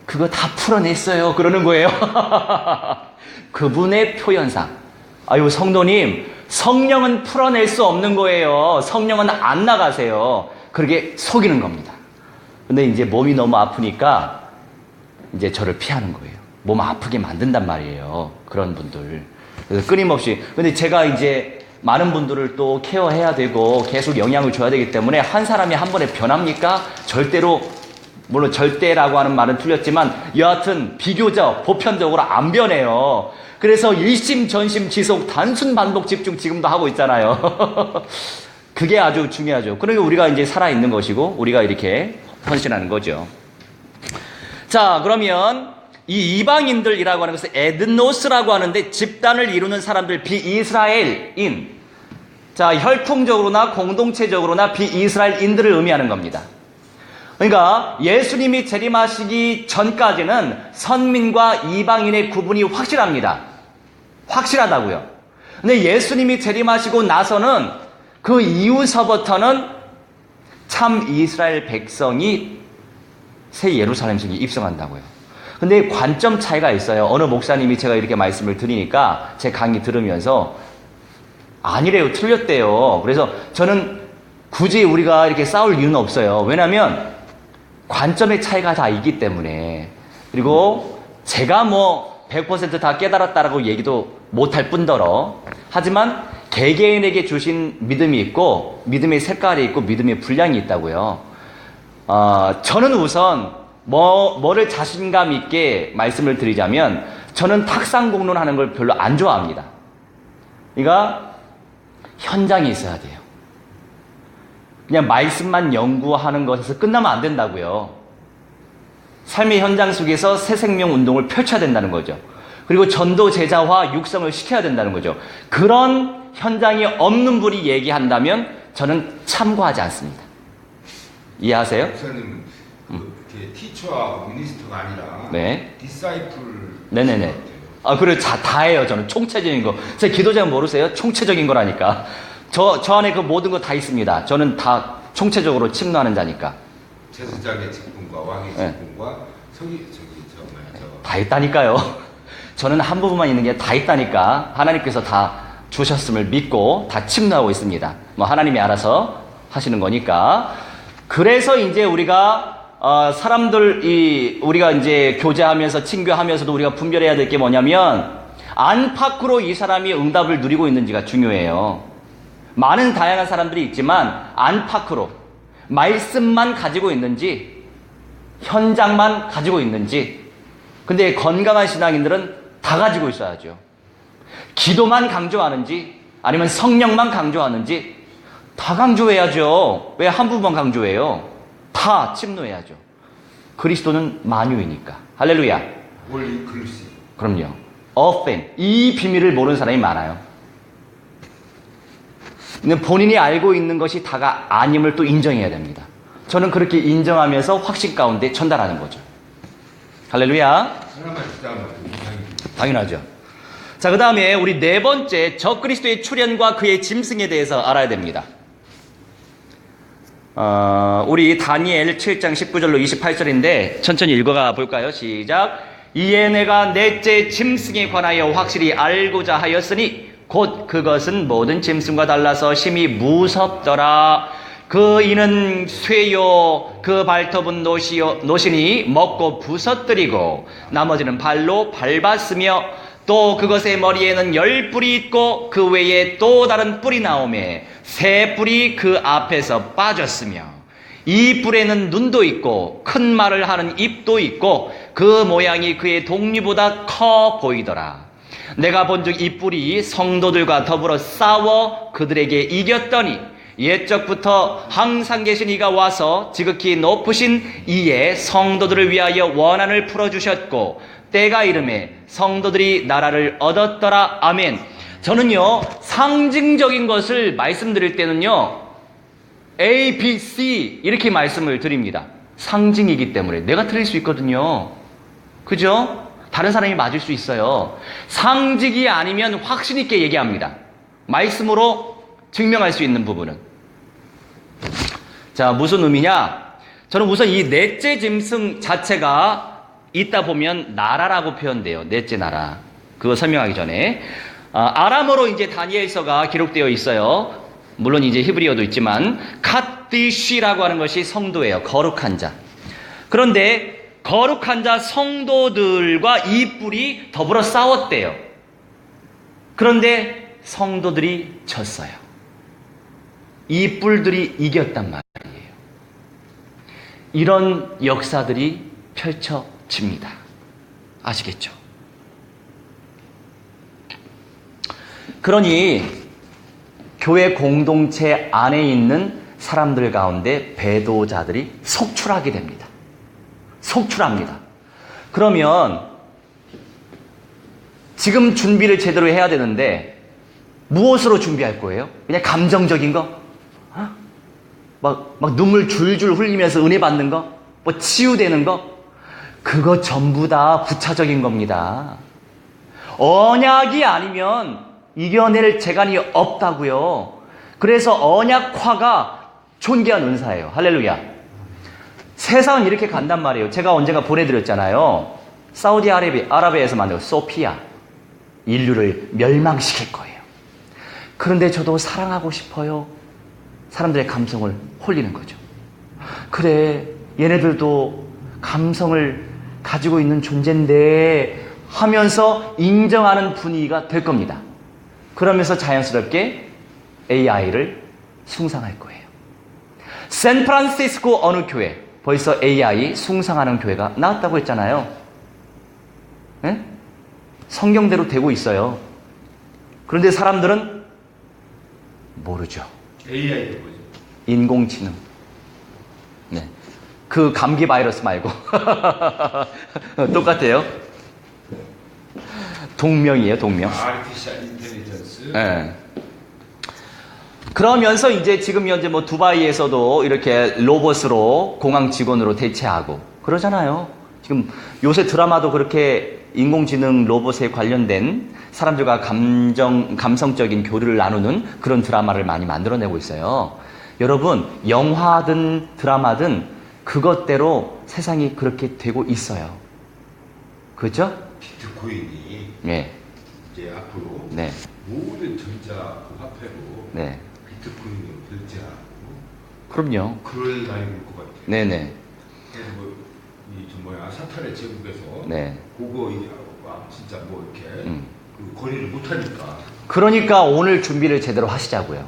그거 다 풀어냈어요. 그러는 거예요. 그분의 표현상. 성도님 성령은 풀어낼 수 없는 거예요. 성령은 안 나가세요. 그렇게 속이는 겁니다. 근데 이제 몸이 너무 아프니까 이제 저를 피하는 거예요. 몸 아프게 만든단 말이에요. 그런 분들. 그래서 끊임없이. 근데 제가 이제 많은 분들을 또 케어해야 되고 계속 영향을 줘야 되기 때문에 한 사람이 한 번에 변합니까? 절대로, 물론 절대라고 하는 말은 틀렸지만 여하튼 비교적, 보편적으로 안 변해요. 그래서 일심전심 지속, 단순 반복 집중 지금도 하고 있잖아요. 그게 아주 중요하죠. 그러니까 우리가 이제 살아있는 것이고 우리가 이렇게 헌신하는 거죠. 자, 그러면 이 이방인들이라고 하는 것은 에드노스라고 하는데 집단을 이루는 사람들, 비이스라엘인. 자, 혈통적으로나 공동체적으로나 비이스라엘인들을 의미하는 겁니다. 그러니까 예수님이 재림하시기 전까지는 선민과 이방인의 구분이 확실합니다. 확실하다고요. 근데 예수님이 재림하시고 나서는 그 이후서부터는 참 이스라엘 백성이 새 예루살렘 성에 입성한다고요. 근데 관점 차이가 있어요. 어느 목사님이 제가 이렇게 말씀을 드리니까 제 강의 들으면서 아니래요. 틀렸대요. 그래서 저는 굳이 우리가 이렇게 싸울 이유는 없어요. 왜냐하면 관점의 차이가 다 있기 때문에. 그리고 제가 100% 다 깨달았다라고 얘기도 못할 뿐더러 하지만 개개인에게 주신 믿음이 있고 믿음의 색깔이 있고 믿음의 분량이 있다고요. 저는 우선 뭐를 자신감 있게 말씀을 드리자면 저는 탁상 공론하는 걸 별로 안 좋아합니다. 그러니까 현장이 있어야 돼요. 그냥 말씀만 연구하는 것에서 끝나면 안 된다고요. 삶의 현장 속에서 새 생명 운동을 펼쳐야 된다는 거죠. 그리고 전도 제자화 육성을 시켜야 된다는 거죠. 그런 현장이 없는 분이 얘기한다면 저는 참고하지 않습니다. 이해하세요? 목사님은 티처와 미니스터가 아니라 네. 디사이플. 네네네. 그래 다 해요. 저는 총체적인 거. 제 기도자는 모르세요? 총체적인 거라니까. 저 안에 그 모든 거 다 있습니다. 저는 다 총체적으로 침노하는 자니까. 제사장의 직분과 왕의 직분과 다 있다니까요. 저는 한 부분만 있는 게 다 있다니까. 하나님께서 다 주셨음을 믿고 다 침노하고 있습니다. 하나님이 알아서 하시는 거니까. 그래서 이제 우리가 우리가 이제 교제하면서 친교하면서도 우리가 분별해야 될 게 뭐냐면 안팎으로 이 사람이 응답을 누리고 있는지가 중요해요. 많은 다양한 사람들이 있지만 안팎으로. 말씀만 가지고 있는지, 현장만 가지고 있는지. 근데 건강한 신앙인들은 다 가지고 있어야죠. 기도만 강조하는지, 아니면 성령만 강조하는지, 다 강조해야죠. 왜 한 부분만 강조해요? 다 침노해야죠. 그리스도는 만유이니까. 할렐루야. 원리 글씨. 그럼요. often. 이 비밀을 모르는 사람이 많아요. 근데 본인이 알고 있는 것이 다가 아님을 또 인정해야 됩니다. 저는 그렇게 인정하면서 확신 가운데 전달하는 거죠. 할렐루야. 하나만 주장하면 당연하죠. 자, 그 다음에 우리 네 번째, 적그리스도의 출현과 그의 짐승에 대해서 알아야 됩니다. 우리 다니엘 7장 19절로 28절인데 천천히 읽어가 볼까요? 시작. 이에 내가 넷째 짐승에 관하여 확실히 알고자 하였으니 곧 그것은 모든 짐승과 달라서 심히 무섭더라. 그 이는 쇠요, 그 발톱은 노시니 먹고 부서뜨리고 나머지는 발로 밟았으며 또 그것의 머리에는 10뿔이 있고 그 외에 또 다른 뿔이 나오매 3뿔이 그 앞에서 빠졌으며 이 뿔에는 눈도 있고 큰 말을 하는 입도 있고 그 모양이 그의 동리보다 커 보이더라. 내가 본즉 이 뿔이 성도들과 더불어 싸워 그들에게 이겼더니 옛적부터 항상 계신 이가 와서 지극히 높으신 이의 성도들을 위하여 원한을 풀어주셨고 때가 이름에 성도들이 나라를 얻었더라. 아멘. 저는요, 상징적인 것을 말씀드릴 때는요, A, B, C 이렇게 말씀을 드립니다. 상징이기 때문에. 내가 틀릴 수 있거든요. 그죠? 다른 사람이 맞을 수 있어요. 상징이 아니면 확신 있게 얘기합니다. 말씀으로 증명할 수 있는 부분은. 자, 무슨 의미냐? 저는 우선 이 넷째 짐승 자체가 있다 보면 나라라고 표현돼요. 넷째 나라. 그거 설명하기 전에. 아람어로 이제 다니엘서가 기록되어 있어요. 물론 이제 히브리어도 있지만, 카디쉬라고 하는 것이 성도예요. 거룩한 자. 그런데 거룩한 자 성도들과 이 뿔이 더불어 싸웠대요. 그런데 성도들이 졌어요. 이 뿔들이 이겼단 말이에요. 이런 역사들이 펼쳐집니다. 아시겠죠? 그러니 교회 공동체 안에 있는 사람들 가운데 배도자들이 속출하게 됩니다. 속출합니다. 그러면 지금 준비를 제대로 해야 되는데 무엇으로 준비할 거예요? 그냥 감정적인 거? 막 눈물 줄줄 흘리면서 은혜 받는 거? 뭐 치유되는 거? 그거 전부 다 부차적인 겁니다. 언약이 아니면 이겨낼 재간이 없다고요. 그래서 언약화가 존귀한 은사예요. 할렐루야. 세상은 이렇게 간단 말이에요. 제가 언젠가 보내드렸잖아요. 사우디아라비아에서 만든 소피아. 인류를 멸망시킬 거예요. 그런데 저도 사랑하고 싶어요. 사람들의 감성을 홀리는 거죠. 그래, 얘네들도 감성을 가지고 있는 존재인데 하면서 인정하는 분위기가 될 겁니다. 그러면서 자연스럽게 AI를 숭상할 거예요. 샌프란시스코 어느 교회 벌써 AI 숭상하는 교회가 나왔다고 했잖아요. 네? 성경대로 되고 있어요. 그런데 사람들은 모르죠. AI가 뭐죠? 인공지능. 네. 그 감기 바이러스 말고 똑같아요. 동명이에요, 동명. 아티피셜 인텔리전스. 네. 그러면서 이제 지금 현재 뭐 두바이에서도 이렇게 로봇으로 공항 직원으로 대체하고 그러잖아요. 지금 요새 드라마도 그렇게 인공지능 로봇에 관련된 사람들과 감성적인 교류를 나누는 그런 드라마를 많이 만들어내고 있어요. 여러분, 영화든 드라마든 그것대로 세상이 그렇게 되고 있어요. 그렇죠? 비트코인이 네. 이제 앞으로 네. 모든 전자 화폐로 네. 비트코인으로 결제하고 그럼요. 그럴 날이 올 것 같아요. 네네. 그래서 사탄의 제국에서 네. 그거 진짜 뭐 이렇게 그 거래를 못하니까. 그러니까 오늘 준비를 제대로 하시자고요.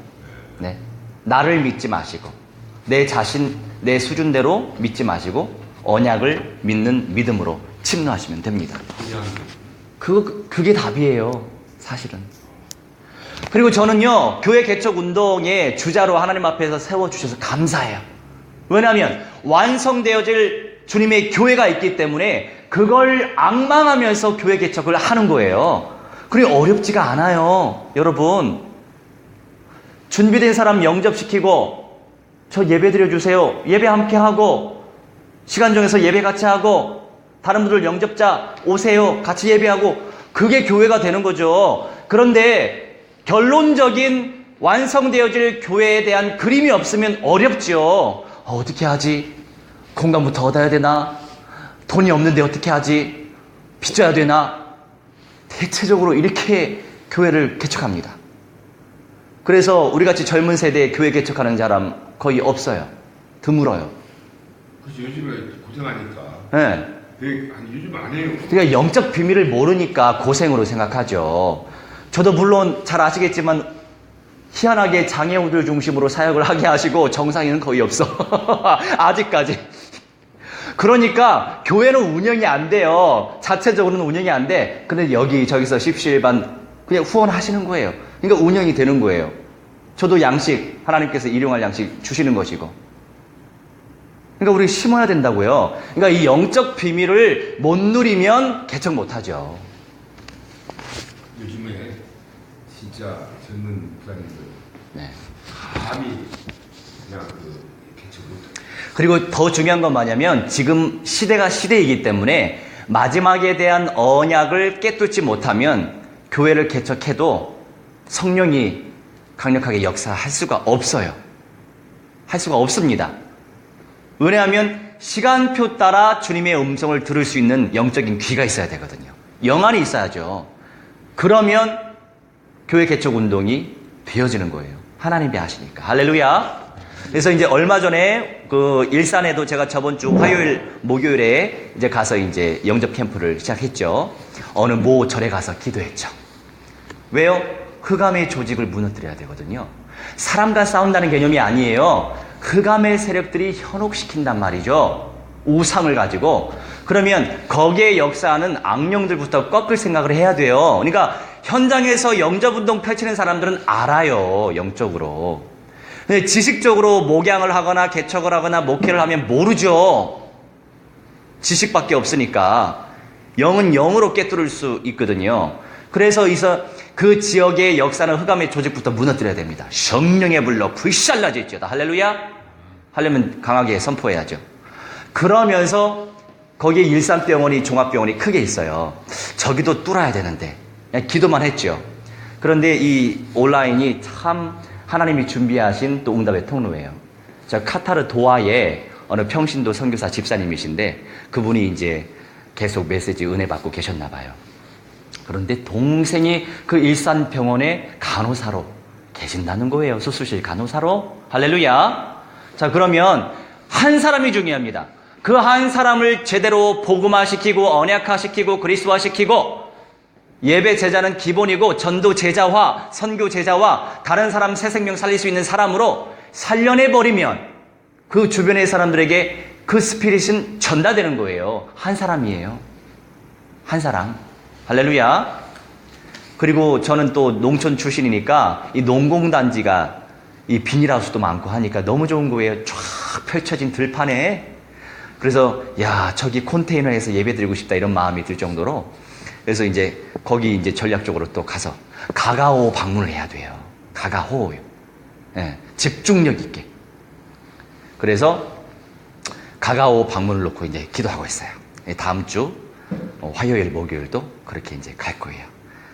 네. 나를 믿지 마시고 내 자신, 내 수준대로 믿지 마시고 언약을 믿는 믿음으로 침노하시면 됩니다. 그게 답이에요, 사실은. 그리고 저는요, 교회 개척 운동의 주자로 하나님 앞에서 세워주셔서 감사해요. 왜냐하면 완성되어질 주님의 교회가 있기 때문에 그걸 앙망하면서 교회 개척을 하는 거예요. 그리고 어렵지가 않아요. 여러분, 준비된 사람 영접시키고 저 예배 드려주세요. 예배 함께 하고 시간 정해서 예배 같이 하고 다른 분들 영접자 오세요. 같이 예배하고 그게 교회가 되는 거죠. 그런데 결론적인 완성되어질 교회에 대한 그림이 없으면 어렵죠. 어떻게 하지? 공간부터 얻어야 되나? 돈이 없는데 어떻게 하지? 빚져야 되나? 대체적으로 이렇게 교회를 개척합니다. 그래서 우리같이 젊은 세대에 교회 개척하는 사람 거의 없어요. 드물어요. 그래서 요즘에 고생하니까. 네. 요즘 안 해요. 그러니까 영적 비밀을 모르니까 고생으로 생각하죠. 저도 물론 잘 아시겠지만 희한하게 장애우들 중심으로 사역을 하게 하시고 정상인은 거의 없어. 아직까지. 그러니까 교회는 운영이 안 돼요. 자체적으로는 운영이 안 돼. 근데 여기저기서 십시일반 그냥 후원하시는 거예요. 그러니까 운영이 되는 거예요. 저도 양식, 하나님께서 일용할 양식 주시는 것이고. 그러니까 우리 심어야 된다고요. 그러니까 이 영적 비밀을 못 누리면 개척 못 하죠. 요즘에 진짜 젊은 목사님들 네. 감히 그냥 개척 못. 그리고 더 중요한 건 뭐냐면 지금 시대가 시대이기 때문에 마지막에 대한 언약을 깨뚫지 못하면 교회를 개척해도 성령이 강력하게 역사할 수가 없어요. 할 수가 없습니다. 왜냐하면 시간표 따라 주님의 음성을 들을 수 있는 영적인 귀가 있어야 되거든요. 영안이 있어야죠. 그러면 교회 개척 운동이 되어지는 거예요. 하나님이 하시니까. 할렐루야. 그래서 이제 얼마 전에 그 일산에도 제가 저번 주 화요일, 목요일에 이제 가서 이제 영접 캠프를 시작했죠. 어느 모 절에 가서 기도했죠. 왜요? 흑암의 조직을 무너뜨려야 되거든요. 사람과 싸운다는 개념이 아니에요. 흑암의 세력들이 현혹시킨단 말이죠. 우상을 가지고. 그러면 거기에 역사하는 악령들부터 꺾을 생각을 해야 돼요. 그러니까 현장에서 영접운동 펼치는 사람들은 알아요. 영적으로. 근데 지식적으로 목양을 하거나 개척을 하거나 목회를 하면 모르죠. 지식밖에 없으니까. 영은 영으로 깨뚫을 수 있거든요. 그래서 그 지역의 역사는 흑암의 조직부터 무너뜨려야 됩니다. 성령의 불로 불살라져 있죠. 할렐루야. 하려면 강하게 선포해야죠. 그러면서 거기에 일산병원이 종합병원이 크게 있어요. 저기도 뚫어야 되는데 그냥 기도만 했죠. 그런데 이 온라인이 참 하나님이 준비하신 또 응답의 통로예요. 저 카타르 도하에 어느 평신도 선교사 집사님이신데 그분이 이제 계속 메시지 은혜 받고 계셨나 봐요. 그런데 동생이 그 일산병원에 간호사로 계신다는 거예요. 수술실 간호사로. 할렐루야. 자, 그러면 한 사람이 중요합니다. 그 한 사람을 제대로 복음화시키고 언약화시키고 그리스도화시키고 예배 제자는 기본이고 전도 제자화, 선교 제자화, 다른 사람 새 생명 살릴 수 있는 사람으로 살려내버리면 그 주변의 사람들에게 그 스피릿은 전달되는 거예요. 한 사람이에요. 한 사람. 할렐루야. 그리고 저는 또 농촌 출신이니까 이 농공단지가 이 비닐하우스도 많고 하니까 너무 좋은 거예요. 쫙 펼쳐진 들판에. 그래서 야, 저기 컨테이너에서 예배드리고 싶다 이런 마음이 들 정도로. 그래서 이제 거기 이제 전략적으로 또 가서 가가호 방문을 해야 돼요. 가가호요. 예, 집중력 있게. 그래서 가가호 방문을 놓고 이제 기도하고 있어요. 다음 주 화요일, 목요일도 그렇게 이제 갈 거예요.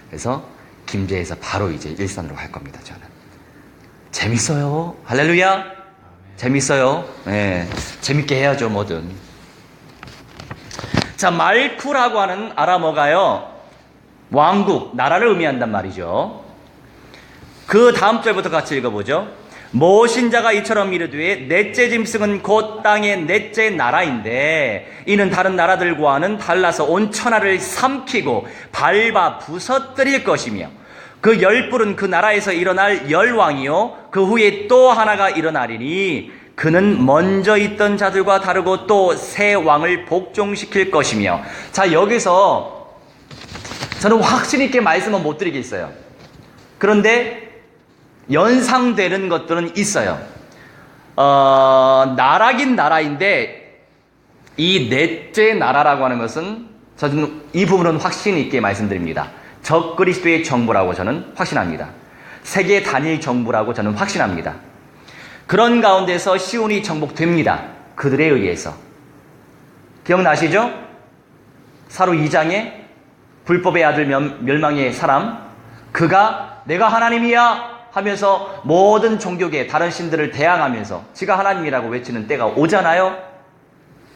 그래서 김제에서 바로 이제 일산으로 갈 겁니다. 저는 재밌어요. 할렐루야. 재밌어요. 예, 재밌게 해야죠, 뭐든. 자, 말쿠라고 하는 아람어가요, 왕국, 나라를 의미한단 말이죠. 그 다음 절부터 같이 읽어보죠. 모신자가 이처럼 이르되 넷째 짐승은 곧 땅의 넷째 나라인데 이는 다른 나라들과는 달라서 온 천하를 삼키고 밟아 부서뜨릴 것이며 그 열불은 그 나라에서 일어날 열왕이요 그 후에 또 하나가 일어나리니 그는 먼저 있던 자들과 다르고 또 새 왕을 복종시킬 것이며. 자, 여기서 저는 확신 있게 말씀은 못 드리겠어요. 그런데 연상되는 것들은 있어요. 나라긴 나라인데 이 넷째 나라라고 하는 것은 저는 이 부분은 확신 있게 말씀드립니다. 적그리스도의 정부라고 저는 확신합니다. 세계 단일 정부라고 저는 확신합니다. 그런 가운데서 시온이 정복됩니다. 그들에 의해서. 기억나시죠? 사로 2장에 불법의 아들 멸망의 사람, 그가 내가 하나님이야 하면서 모든 종교계 다른 신들을 대항하면서 지가 하나님이라고 외치는 때가 오잖아요.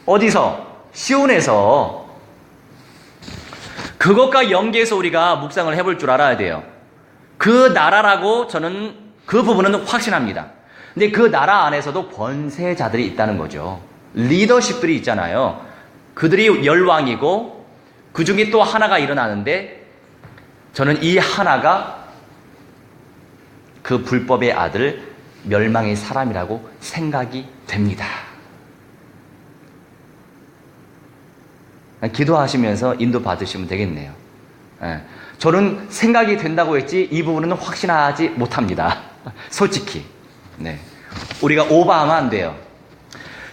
어디서? 시온에서. 그것과 연계해서 우리가 묵상을 해볼 줄 알아야 돼요. 그 나라라고 저는 그 부분은 확신합니다. 근데 그 나라 안에서도 권세자들이 있다는 거죠. 리더십들이 있잖아요. 그들이 열왕이고 그 중에 또 하나가 일어나는데 저는 이 하나가 그 불법의 아들 멸망의 사람이라고 생각이 됩니다. 기도하시면서 인도 받으시면 되겠네요. 저는 생각이 된다고 했지 이 부분은 확신하지 못합니다. 솔직히. 네. 우리가 오버하면 안 돼요.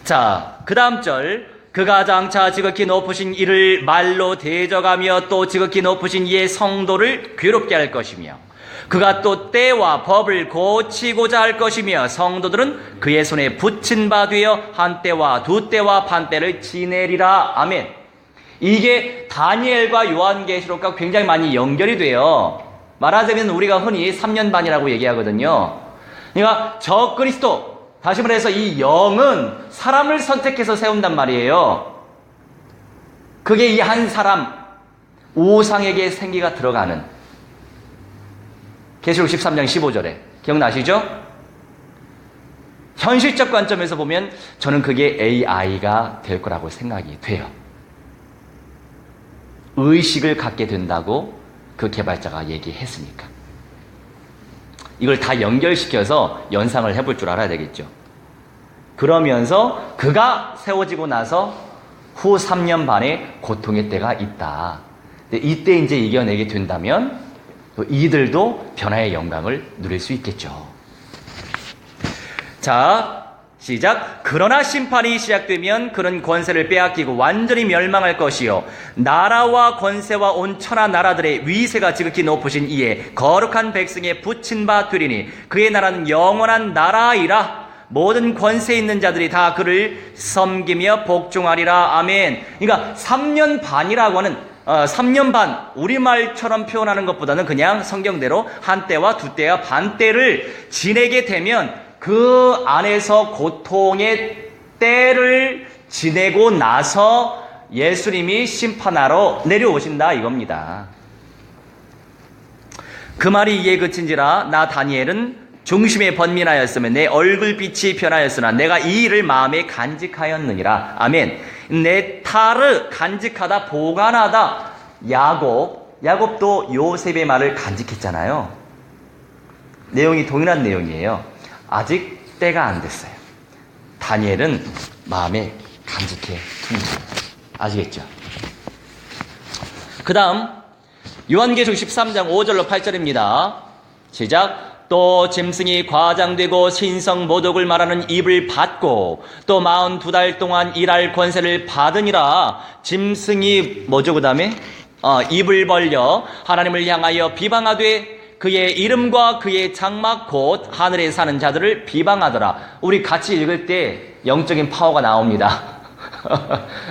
자, 그 다음 절. 그가 장차 지극히 높으신 이를 말로 대적하며 또 지극히 높으신 이의 성도를 괴롭게 할 것이며 그가 또 때와 법을 고치고자 할 것이며 성도들은 그의 손에 붙인 바 되어 한 때와 두 때와 반 때를 지내리라. 아멘. 이게 다니엘과 요한계시록과 굉장히 많이 연결이 돼요. 말하자면 우리가 흔히 3년 반이라고 얘기하거든요. 그러니까 적그리스도, 다시 말해서 이 영은 사람을 선택해서 세운단 말이에요. 그게 이 한 사람 우상에게 생기가 들어가는 계시록 13장 15절에 기억나시죠? 현실적 관점에서 보면 저는 그게 AI가 될 거라고 생각이 돼요. 의식을 갖게 된다고 그 개발자가 얘기했으니까. 이걸 다 연결시켜서 연상을 해볼 줄 알아야 되겠죠. 그러면서 그가 세워지고 나서 후 3년 반의 고통의 때가 있다. 근데 이때 이제 이겨내게 된다면 또 이들도 변화의 영광을 누릴 수 있겠죠. 자, 시작. 그러나 심판이 시작되면 그는 권세를 빼앗기고 완전히 멸망할 것이요 나라와 권세와 온 천하 나라들의 위세가 지극히 높으신 이에 거룩한 백성에 붙인 바 되리니 그의 나라는 영원한 나라이라. 모든 권세 있는 자들이 다 그를 섬기며 복종하리라. 아멘. 그러니까 3년 반이라고 하는 3년 반, 우리말처럼 표현하는 것보다는 그냥 성경대로 한 때와 두 때와 반 때를 지내게 되면 그 안에서 고통의 때를 지내고 나서 예수님이 심판하러 내려오신다 이겁니다. 그 말이 이에 그친지라 나 다니엘은 중심에 번민하였으며 내 얼굴빛이 변하였으나 내가 이 일을 마음에 간직하였느니라. 아멘. 네타르 간직하다 보관하다. 야곱도 요셉의 말을 간직했잖아요. 내용이 동일한 내용이에요. 아직 때가 안 됐어요. 다니엘은 마음에 간직해 둡니다. 아시겠죠? 그 다음 요한계시록 13장 5절로 8절입니다. 시작. 또 짐승이 과장되고 신성 모독을 말하는 입을 받고 또 42달 동안 일할 권세를 받으니라. 짐승이 뭐죠? 그 다음에 입을 벌려 하나님을 향하여 비방하되 그의 이름과 그의 장막 곧 하늘에 사는 자들을 비방하더라. 우리 같이 읽을 때 영적인 파워가 나옵니다.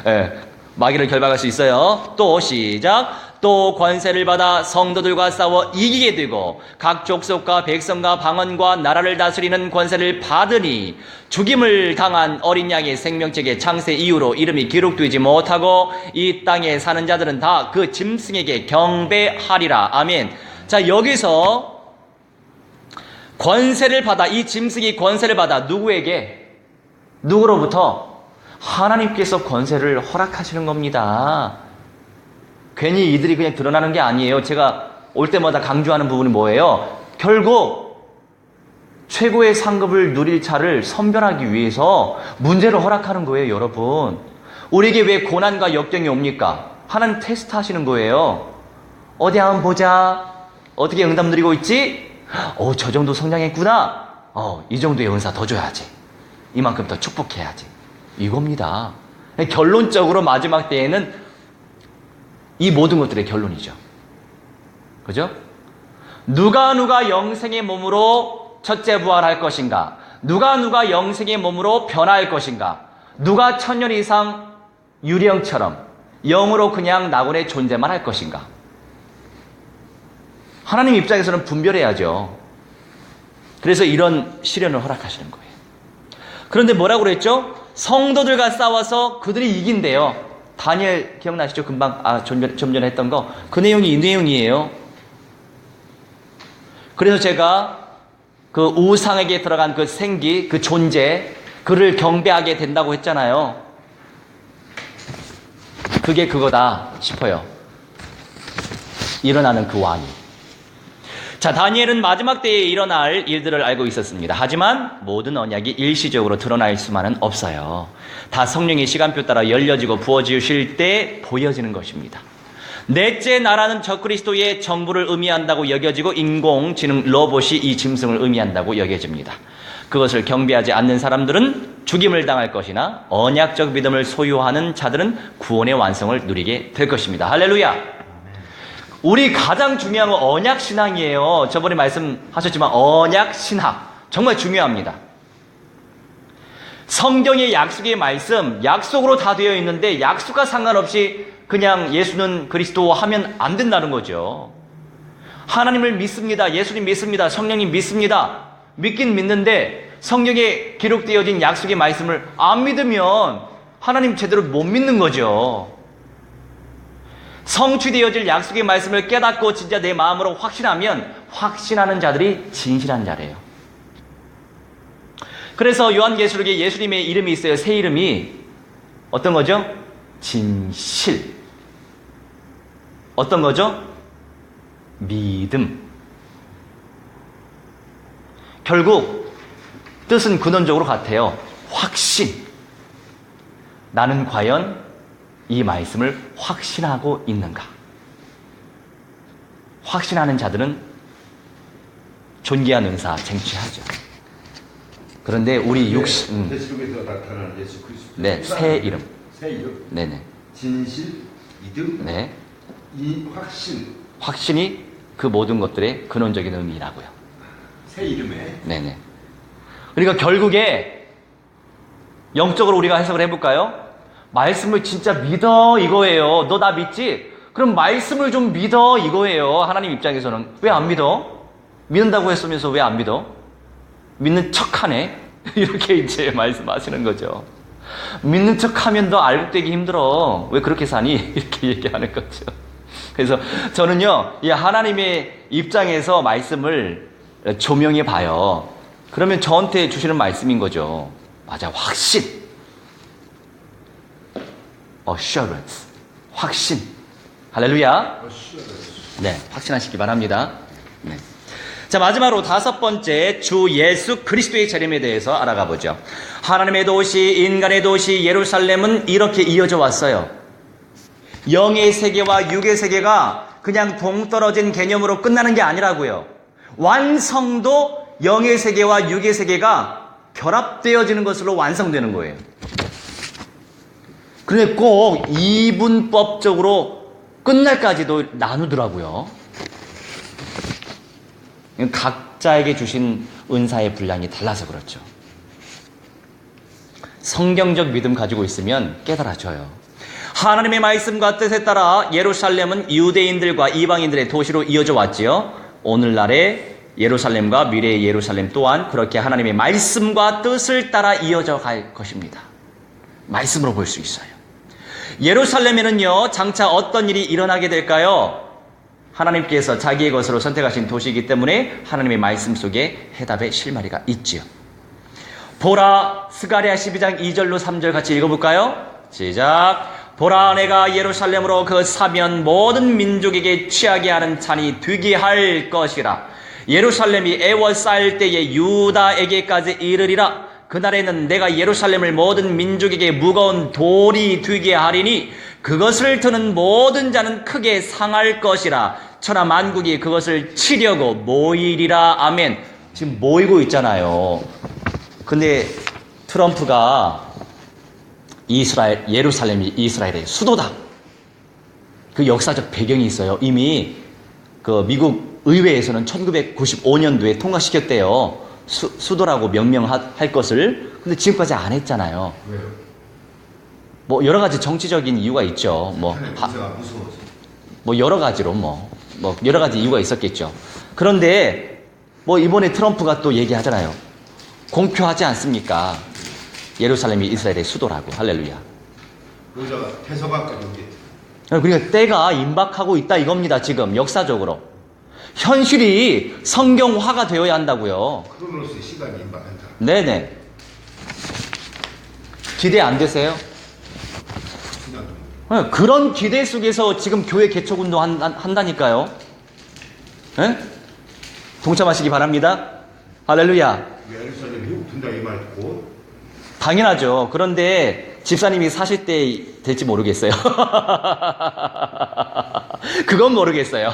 네, 마귀를 결박할 수 있어요. 또 시작. 또 권세를 받아 성도들과 싸워 이기게 되고 각 족속과 백성과 방언과 나라를 다스리는 권세를 받으니 죽임을 당한 어린 양의 생명책의 창세 이후로 이름이 기록되지 못하고 이 땅에 사는 자들은 다 그 짐승에게 경배하리라. 아멘. 자, 여기서 권세를 받아, 이 짐승이 권세를 받아 누구에게? 누구로부터? 하나님께서 권세를 허락하시는 겁니다. 괜히 이들이 그냥 드러나는 게 아니에요. 제가 올 때마다 강조하는 부분이 뭐예요? 결국 최고의 상급을 누릴 자를 선별하기 위해서 문제를 허락하는 거예요, 여러분. 우리에게 왜 고난과 역경이 옵니까? 하나님 테스트 하시는 거예요. 어디 한번 보자. 어떻게 응답 누리고 있지? 저 정도 성장했구나. 이 정도의 은사 더 줘야지. 이만큼 더 축복해야지. 이겁니다. 결론적으로 마지막 때에는 이 모든 것들의 결론이죠. 그죠? 누가 영생의 몸으로 첫째 부활할 것인가? 누가 영생의 몸으로 변화할 것인가? 누가 천년 이상 유령처럼 영으로 그냥 낙원의 존재만 할 것인가? 하나님 입장에서는 분별해야죠. 그래서 이런 시련을 허락하시는 거예요. 그런데 뭐라고 그랬죠? 성도들과 싸워서 그들이 이긴대요. 다니엘 기억나시죠? 금방 좀 전에 했던 거. 그 내용이 이 내용이에요. 그래서 제가 그 우상에게 들어간 그 생기, 그 존재, 그를 경배하게 된다고 했잖아요. 그게 그거다 싶어요. 일어나는 그 왕이. 자, 다니엘은 마지막 때에 일어날 일들을 알고 있었습니다. 하지만 모든 언약이 일시적으로 드러날 수만은 없어요. 다 성령의 시간표 따라 열려지고 부어지실 때 보여지는 것입니다. 넷째 나라는 적그리스도의 정부를 의미한다고 여겨지고 인공지능 로봇이 이 짐승을 의미한다고 여겨집니다. 그것을 경배하지 않는 사람들은 죽임을 당할 것이나 언약적 믿음을 소유하는 자들은 구원의 완성을 누리게 될 것입니다. 할렐루야! 우리 가장 중요한 건 언약신앙이에요. 저번에 말씀하셨지만 언약신학 정말 중요합니다. 성경의 약속의 말씀, 약속으로 다 되어 있는데 약속과 상관없이 그냥 예수는 그리스도 하면 안 된다는 거죠. 하나님을 믿습니다. 예수님 믿습니다. 성령님 믿습니다. 믿긴 믿는데 성경에 기록되어진 약속의 말씀을 안 믿으면 하나님 제대로 못 믿는 거죠. 성취되어질 약속의 말씀을 깨닫고 진짜 내 마음으로 확신하면 확신하는 자들이 진실한 자래요. 그래서 요한계시록에 예수님의 이름이 있어요. 새 이름이 어떤 거죠? 진실. 어떤 거죠? 믿음. 결국 뜻은 근원적으로 같아요. 확신. 나는 과연 이 말씀을 확신하고 있는가? 확신하는 자들은 존귀한 은사 쟁취하죠. 그런데 우리 계시록에서 나타나는 예수 그리스도. 네, 새 이름. 새 이름. 네네. 진실, 믿음, 네. 이 확신. 확신이 그 모든 것들의 근원적인 의미라고요. 새 이름에. 네네. 그러니까 결국에 영적으로 우리가 해석을 해볼까요? 말씀을 진짜 믿어 이거예요. 너 나 믿지? 그럼 말씀을 좀 믿어 이거예요. 하나님 입장에서는. 왜 안 믿어? 믿는다고 했으면서 왜 안 믿어? 믿는 척하네. 이렇게 이제 말씀하시는 거죠. 믿는 척하면 너 알곡되기 힘들어. 왜 그렇게 사니? 이렇게 얘기하는 거죠. 그래서 저는요, 이 하나님의 입장에서 말씀을 조명해 봐요. 그러면 저한테 주시는 말씀인 거죠. 맞아, 확신. assurance. 확신. 할렐루야. 네, 확신하시기 바랍니다. 네. 자, 마지막으로 다섯 번째, 주 예수 그리스도의 재림에 대해서 알아가 보죠. 하나님의 도시, 인간의 도시 예루살렘은 이렇게 이어져 왔어요. 영의 세계와 육의 세계가 그냥 동떨어진 개념으로 끝나는 게 아니라고요. 완성도 영의 세계와 육의 세계가 결합되어지는 것으로 완성되는 거예요. 그런데 꼭 이분법적으로 끝날까지도 나누더라고요. 각자에게 주신 은사의 분량이 달라서 그렇죠. 성경적 믿음 가지고 있으면 깨달아져요. 하나님의 말씀과 뜻에 따라 예루살렘은 유대인들과 이방인들의 도시로 이어져 왔지요. 오늘날의 예루살렘과 미래의 예루살렘 또한 그렇게 하나님의 말씀과 뜻을 따라 이어져 갈 것입니다. 말씀으로 볼 수 있어요. 예루살렘에는요, 장차 어떤 일이 일어나게 될까요? 하나님께서 자기의 것으로 선택하신 도시이기 때문에 하나님의 말씀 속에 해답의 실마리가 있지요. 보라, 스가랴 12장 2절로 3절 같이 읽어볼까요? 시작. 보라, 내가 예루살렘으로 그 사면 모든 민족에게 취하게 하는 잔이 되게 할 것이라. 예루살렘이 애워싸일 때에 유다에게까지 이르리라. 그날에는 내가 예루살렘을 모든 민족에게 무거운 돌이 되게 하리니 그것을 드는 모든 자는 크게 상할 것이라. 천하 만국이 그것을 치려고 모이리라. 아멘. 지금 모이고 있잖아요. 근데 트럼프가 예루살렘이 이스라엘의 수도다. 그 역사적 배경이 있어요. 이미 그 미국 의회에서는 1995년도에 통과시켰대요. 수도라고 명명할 것을. 근데 지금까지 안 했잖아요. 왜요? 뭐 여러 가지 정치적인 이유가 있죠. 뭐 여러 가지로 뭐 여러 가지 이유가 있었겠죠. 그런데 뭐 이번에 트럼프가 또 얘기하잖아요. 공표하지 않습니까? 예루살렘이 이스라엘의 수도라고. 할렐루야. 그러다가 태서가까지 오겠지. 그러니까 때가 임박하고 있다 이겁니다. 지금 역사적으로. 현실이 성경화가 되어야 한다고요. 크로노스의 시간이 임박한다. 네네. 기대 안 되세요? 그런 기대 속에서 지금 교회 개척운동 한다니까요. 네? 동참하시기 바랍니다. 할렐루야. 예루살렘이 흡분다 이 말 듣고. 당연하죠. 그런데 집사님이 사실 때 될지 모르겠어요. 그건 모르겠어요.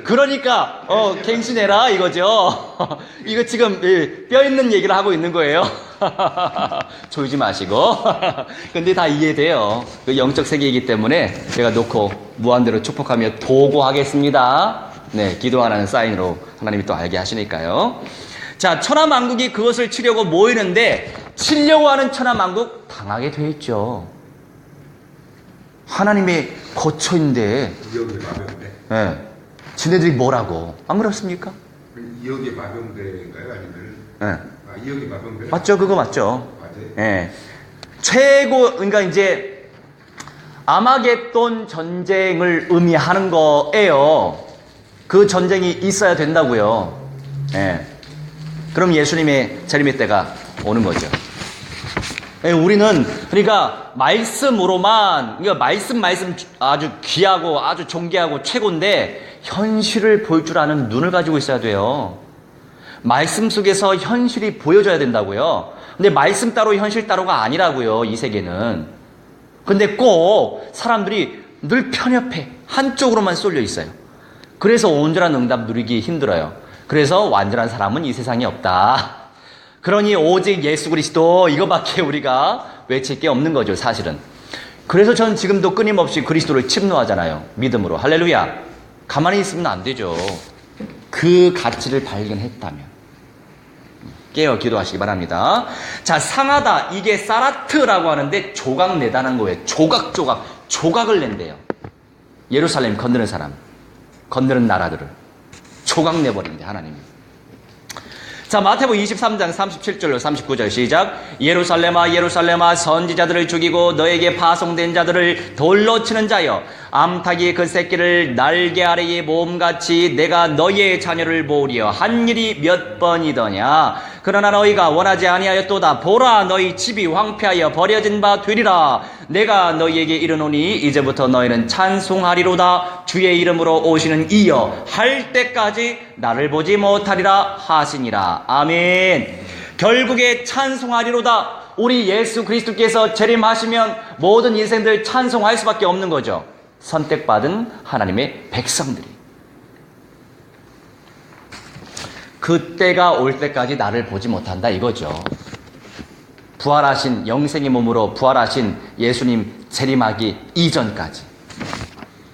그러니까 갱신해라 이거죠. 이거 지금 뼈 있는 얘기를 하고 있는 거예요. 조이지 마시고. 근데 다 이해돼요. 그 영적 세계이기 때문에 제가 놓고 무한대로 축복하며 도구하겠습니다. 네, 기도하라는 사인으로 하나님이 또 알게 하시니까요. 자, 천하만국이 그것을 치려고 모이는데 치려고 하는 천하만국 당하게 돼 있죠. 하나님의 거처인데. 이역의 마병대. 네. 지네들이 뭐라고? 안 그렇습니까? 이역의 마병대인가요? 아니면? 네. 이역의 마병대. 맞죠? 그거 맞죠? 맞아요. 네. 최고, 그러니까 이제 아마겟돈 전쟁을 의미하는 거예요. 그 전쟁이 있어야 된다고요. 네. 그럼 예수님의 재림의 때가 오는 거죠. 우리는 그러니까 말씀으로만, 그러니까 말씀 아주 귀하고 아주 존귀하고 최고인데 현실을 볼 줄 아는 눈을 가지고 있어야 돼요. 말씀 속에서 현실이 보여져야 된다고요. 근데 말씀 따로 현실 따로가 아니라고요, 이 세계는. 근데 꼭 사람들이 늘 편협해. 한쪽으로만 쏠려 있어요. 그래서 온전한 응답 누리기 힘들어요. 그래서 완전한 사람은 이 세상에 없다. 그러니 오직 예수 그리스도 이거밖에 우리가 외칠 게 없는 거죠, 사실은. 그래서 전 지금도 끊임없이 그리스도를 침노하잖아요. 믿음으로. 할렐루야. 가만히 있으면 안 되죠. 그 가치를 발견했다면. 깨어 기도하시기 바랍니다. 자, 상하다. 이게 사라트라고 하는데 조각 내다는 거예요. 조각을 낸대요. 예루살렘 건드는 사람, 건드는 나라들을 조각 내버린대, 하나님이. 자, 마태복음 23장 37절로 39절 시작. 예루살렘아 예루살렘아 선지자들을 죽이고 너에게 파송된 자들을 돌로 치는 자여, 암탉이 그 새끼를 날개 아래에 모음같이 내가 너희의 자녀를 모으려 한 일이 몇 번이더냐. 그러나 너희가 원하지 아니하였도다. 보라, 너희 집이 황폐하여 버려진 바 되리라. 내가 너희에게 이르노니 이제부터 너희는 찬송하리로다. 주의 이름으로 오시는 이여 할 때까지 나를 보지 못하리라 하시니라. 아멘. 결국에 찬송하리로다. 우리 예수 그리스도께서 재림하시면 모든 인생들 찬송할 수밖에 없는 거죠. 선택받은 하나님의 백성들이. 그때가 올 때까지 나를 보지 못한다 이거죠. 부활하신 영생의 몸으로 부활하신 예수님 재림하기 이전까지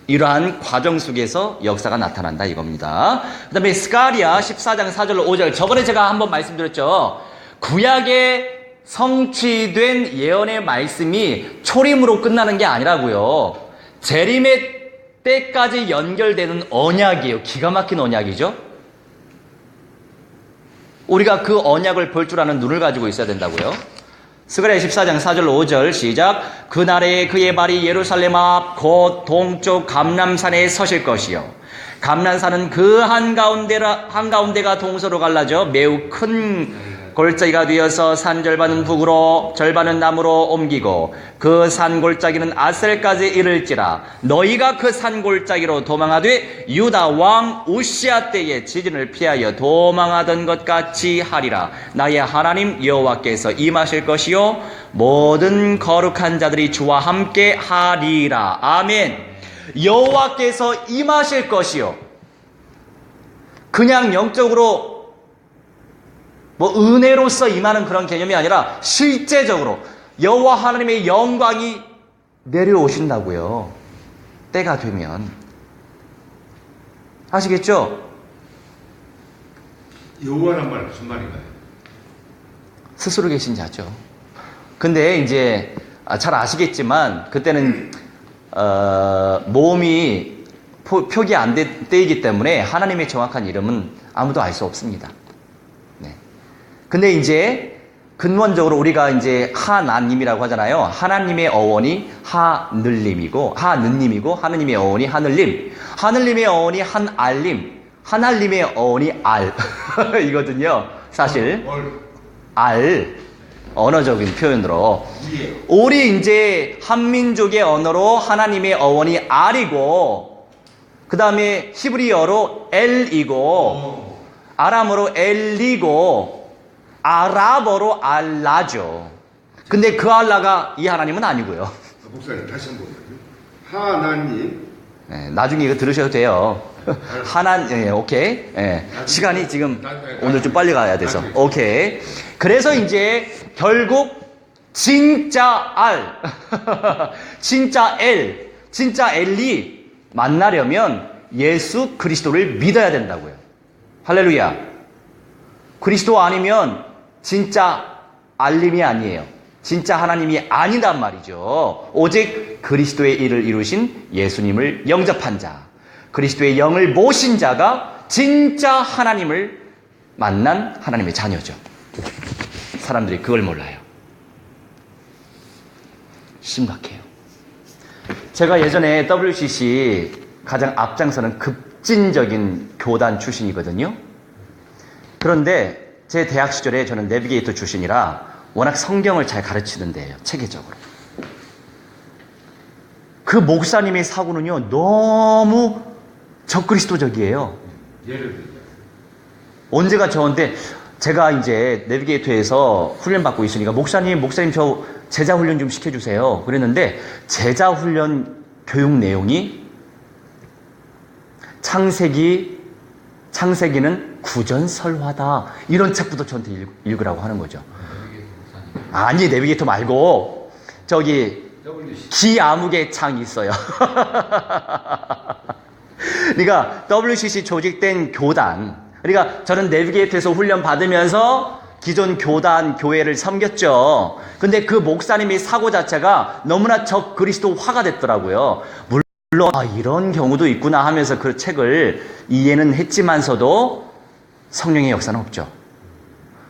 이러한 과정 속에서 역사가 나타난다 이겁니다. 그 다음에 스가랴 14장 4절로 5절, 저번에 제가 한번 말씀드렸죠. 구약에 성취된 예언의 말씀이 초림으로 끝나는 게 아니라고요. 재림의 때까지 연결되는 언약이에요. 기가 막힌 언약이죠. 우리가 그 언약을 볼 줄 아는 눈을 가지고 있어야 된다고요. 스가랴 14장 4절로 5절 시작. 그날에 그의 발이 예루살렘 앞 곧 동쪽 감람산에 서실 것이요, 감람산은 그 한가운데가 동서로 갈라져 매우 큰 골짜기가 되어서 산 절반은 북으로 절반은 남으로 옮기고 그 산 골짜기는 아셀까지 이를지라. 너희가 그 산 골짜기로 도망하되 유다 왕 우시아 때에 지진을 피하여 도망하던 것 같이 하리라. 나의 하나님 여호와께서 임하실 것이요 모든 거룩한 자들이 주와 함께 하리라. 아멘. 여호와께서 임하실 것이요. 그냥 영적으로 뭐 은혜로서 임하는 그런 개념이 아니라 실제적으로 여호와 하나님의 영광이 내려오신다고요. 때가 되면. 아시겠죠? 여호와란 말 무슨 말인가요? 스스로 계신 자죠. 근데 이제 잘 아시겠지만 그때는 모험이 표기 안 된 때이기 때문에 하나님의 정확한 이름은 아무도 알 수 없습니다. 네. 근데 이제 근원적으로 우리가 이제 하나님이라고 하잖아요. 하나님의 어원이 하늘님이고 하느님의 어원이 하늘님, 하늘님의 어원이 한알님, 하나님의 어원이 알 이거든요. 사실 알 언어적인 표현으로 우리 이제 한민족의 언어로 하나님의 어원이 알이고 그 다음에 히브리어로 엘이고 아람어로 엘리고 아랍어로 알라죠. 근데 그 알라가 이 하나님은 아니고요. 목사님 다시 한번 하나님. 네, 나중에 이거 들으셔도 돼요. 예, 오케이. 예, 시간이 지금 오늘 좀 빨리 가야 돼서. 오케이. 그래서 이제 결국 진짜 알, 진짜 엘, 진짜 엘리 만나려면 예수 그리스도를 믿어야 된다고요. 할렐루야. 그리스도 아니면 진짜 알림이 아니에요. 진짜 하나님이 아니단 말이죠. 오직 그리스도의 일을 이루신 예수님을 영접한 자, 그리스도의 영을 모신 자가 진짜 하나님을 만난 하나님의 자녀죠. 사람들이 그걸 몰라요. 심각해요. 제가 예전에 WCC 가장 앞장서는 급진적인 교단 출신이거든요. 그런데 제 대학 시절에 저는 내비게이터 출신이라 워낙 성경을 잘 가르치는데요. 체계적으로. 그 목사님의 사고는요, 너무 적그리스도적이에요. 예를 들면 언제가 저한테 제가 이제 내비게이터에서 훈련받고 있으니까 목사님 저 제자 훈련 좀 시켜주세요. 그랬는데 제자 훈련 교육 내용이 창세기는 구전설화다. 이런 책부터 저한테 읽으라고 하는 거죠. 아니, 내비게이터 말고 저기 기아무개 창이 있어요. 그러니까 WCC 조직된 교단, 그러니까 저는 내비게이터에서 훈련 받으면서 기존 교단 교회를 섬겼죠. 근데 그 목사님의 사고 자체가 너무나 적그리스도화가 됐더라고요. 물론 이런 경우도 있구나 하면서 그 책을 이해는 했지만서도 성령의 역사는 없죠.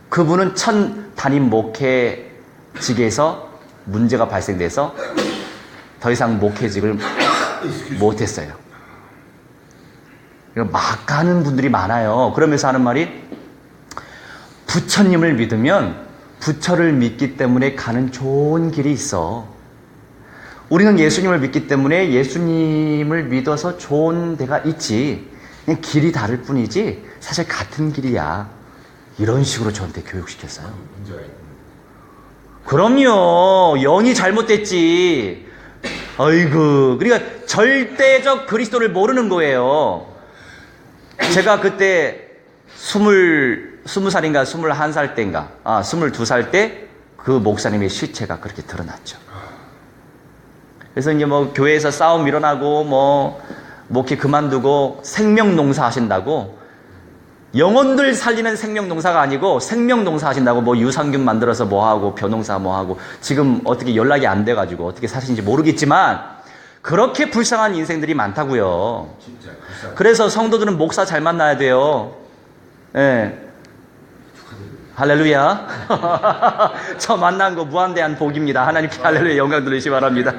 그분은 첫 담임 목회직에서 문제가 발생돼서 더 이상 목회직을 못했어요. 막 가는 분들이 많아요. 그러면서 하는 말이 부처님을 믿으면 부처를 믿기 때문에 가는 좋은 길이 있어. 우리는 예수님을 믿기 때문에 예수님을 믿어서 좋은 데가 있지. 그냥 길이 다를 뿐이지 사실 같은 길이야. 이런 식으로 저한테 교육시켰어요. 그럼요. 영이 잘못됐지. 아이고. 그러니까 절대적 그리스도를 모르는 거예요. 제가 그때 20살인가 21살 때인가 22살 때 그 목사님의 실체가 그렇게 드러났죠. 그래서 이제 뭐 교회에서 싸움 일어나고 뭐 목회 그만두고 생명농사 하신다고, 영혼들 살리는 생명농사가 아니고 생명농사 하신다고 뭐 유산균 만들어서 뭐하고 벼농사 뭐하고 지금 어떻게 연락이 안 돼가지고 어떻게 사시는지 모르겠지만 그렇게 불쌍한 인생들이 많다고요. 진짜 불쌍. 그래서 성도들은 목사 잘 만나야 돼요. 예. 할렐루야. 저 만난 거 무한대한 복입니다. 하나님께 할렐루야 영광 돌리시기 바랍니다.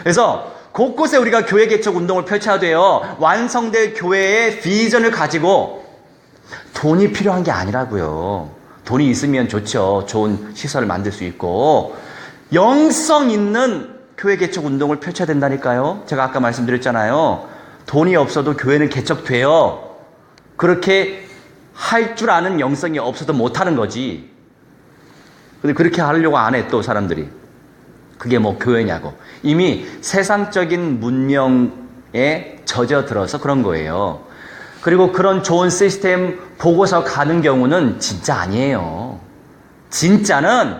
그래서 곳곳에 우리가 교회 개척 운동을 펼쳐야 돼요. 완성될 교회의 비전을 가지고. 돈이 필요한 게 아니라고요. 돈이 있으면 좋죠. 좋은 시설을 만들 수 있고. 영성 있는 교회 개척 운동을 펼쳐야 된다니까요. 제가 아까 말씀드렸잖아요. 돈이 없어도 교회는 개척돼요. 그렇게 할 줄 아는 영성이 없어도 못하는 거지. 근데 그렇게 하려고 안 해, 또 사람들이. 그게 뭐 교회냐고. 이미 세상적인 문명에 젖어들어서 그런 거예요. 그리고 그런 좋은 시스템 보고서 가는 경우는 진짜 아니에요. 진짜는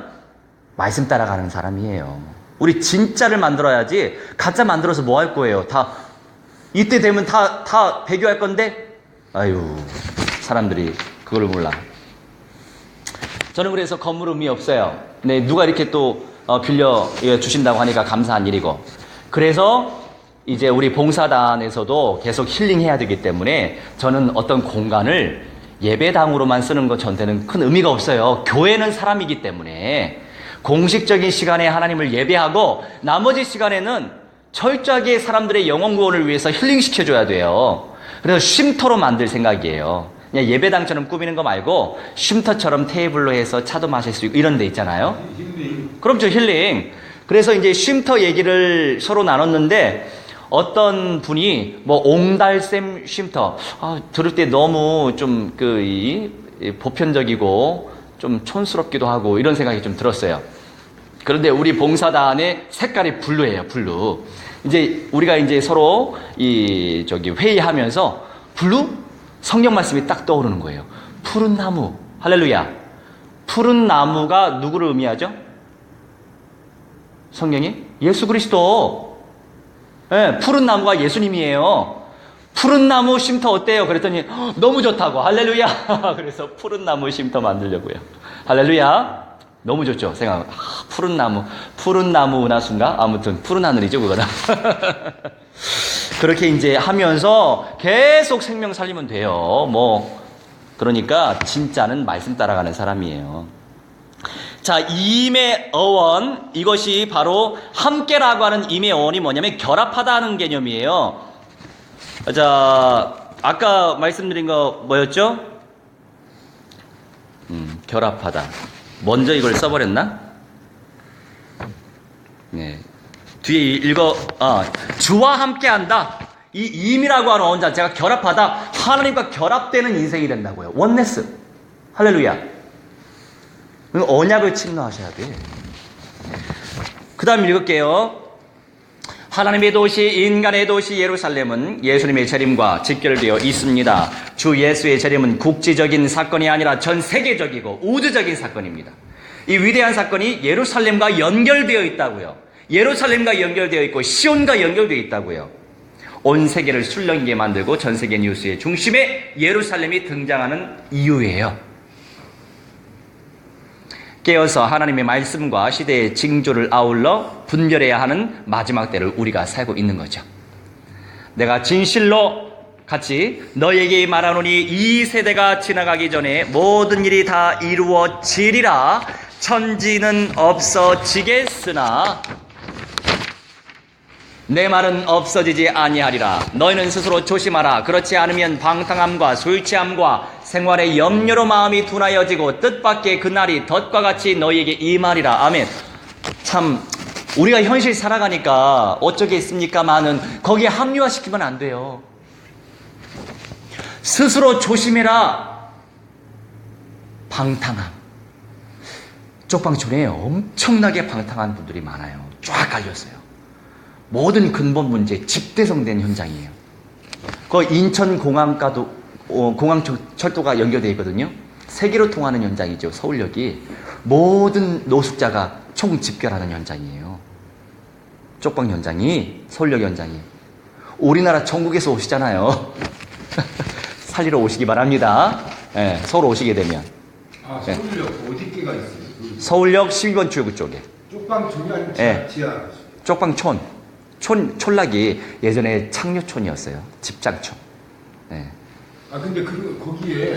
말씀 따라가는 사람이에요. 우리 진짜를 만들어야지. 가짜 만들어서 뭐 할 거예요? 이때 되면 다 배교할 건데? 아유, 사람들이 그걸 몰라. 저는 그래서 건물 의미 없어요. 네, 누가 이렇게 또 빌려 주신다고 하니까 감사한 일이고. 그래서 이제 우리 봉사단에서도 계속 힐링해야 되기 때문에 저는 어떤 공간을 예배당으로만 쓰는 것 전에는 큰 의미가 없어요. 교회는 사람이기 때문에 공식적인 시간에 하나님을 예배하고 나머지 시간에는 철저하게 사람들의 영혼 구원을 위해서 힐링시켜줘야 돼요. 그래서 쉼터로 만들 생각이에요. 그냥 예배당처럼 꾸미는 거 말고 쉼터처럼 테이블로 해서 차도 마실 수 있고 이런 데 있잖아요. 그럼 저 힐링. 그래서 이제 쉼터 얘기를 서로 나눴는데 어떤 분이 뭐 옹달샘 쉼터 들을 때 너무 좀 보편적이고 좀 촌스럽기도 하고 이런 생각이 좀 들었어요. 그런데 우리 봉사단의 색깔이 블루예요, 블루. 이제 우리가 이제 서로 회의하면서 블루? 성경 말씀이 딱 떠오르는 거예요. 푸른 나무. 할렐루야. 푸른 나무가 누구를 의미하죠? 성경이? 예수 그리스도. 네, 푸른 나무가 예수님이에요. 푸른 나무 쉼터 어때요? 그랬더니 너무 좋다고. 할렐루야. 그래서 푸른 나무 쉼터 만들려고요. 할렐루야. 너무 좋죠. 푸른 나무 은하수인가? 아무튼 푸른 하늘이죠, 그거는. 그렇게 이제 하면서 계속 생명 살리면 돼요. 그러니까 진짜는 말씀 따라가는 사람이에요. 자, 임의 어원, 이것이 바로 함께라고 하는 임의 어원이 뭐냐면 결합하다는 개념이에요. 자, 아까 말씀드린 거 뭐였죠? 결합하다. 먼저 이걸 써버렸나? 네. 뒤에 주와 함께한다. 이 임이라고 하는 어원 자체가 결합하다. 하나님과 결합되는 인생이 된다고요. 원네스. 할렐루야. 언약을 침노하셔야 돼. 그 다음 읽을게요. 하나님의 도시, 인간의 도시 예루살렘은 예수님의 재림과 직결되어 있습니다. 주 예수의 재림은 국지적인 사건이 아니라 전 세계적이고 우주적인 사건입니다. 이 위대한 사건이 예루살렘과 연결되어 있다고요. 예루살렘과 연결되어 있고 시온과 연결되어 있다고요. 온 세계를 술렁이게 만들고 전 세계 뉴스의 중심에 예루살렘이 등장하는 이유예요. 깨어서 하나님의 말씀과 시대의 징조를 아울러 분별해야 하는 마지막 때를 우리가 살고 있는 거죠. 내가 진실로 같이 너에게 말하노니 이 세대가 지나가기 전에 모든 일이 다 이루어지리라. 천지는 없어지겠으나 내 말은 없어지지 아니하리라. 너희는 스스로 조심하라. 그렇지 않으면 방탕함과 술 취함과 생활의 염려로 마음이 둔하여지고 뜻밖의 그날이 덫과 같이 너희에게 임하리라. 아멘. 참 우리가 현실 살아가니까 어쩌겠습니까만은 거기에 합리화시키면 안 돼요. 스스로 조심해라. 방탕함. 쪽방촌에 엄청나게 방탕한 분들이 많아요. 쫙 깔렸어요. 모든 근본 문제 집대성된 현장이에요. 그 인천공항과도 공항철도가 연결되어 있거든요. 세계로 통하는 현장이죠. 서울역이. 모든 노숙자가 총 집결하는 현장이에요. 쪽방 현장이 서울역 현장이. 우리나라 전국에서 오시잖아요. 살리러 오시기 바랍니다. 네, 서울 오시게 되면. 서울역 네. 어디께가 있어요? 서울역 12번 출구 쪽에. 쪽방촌이 아니고 네. 지하. 쪽방촌. 촌락이 예전에 창녀촌이었어요. 집장촌. 네. 근데 거기에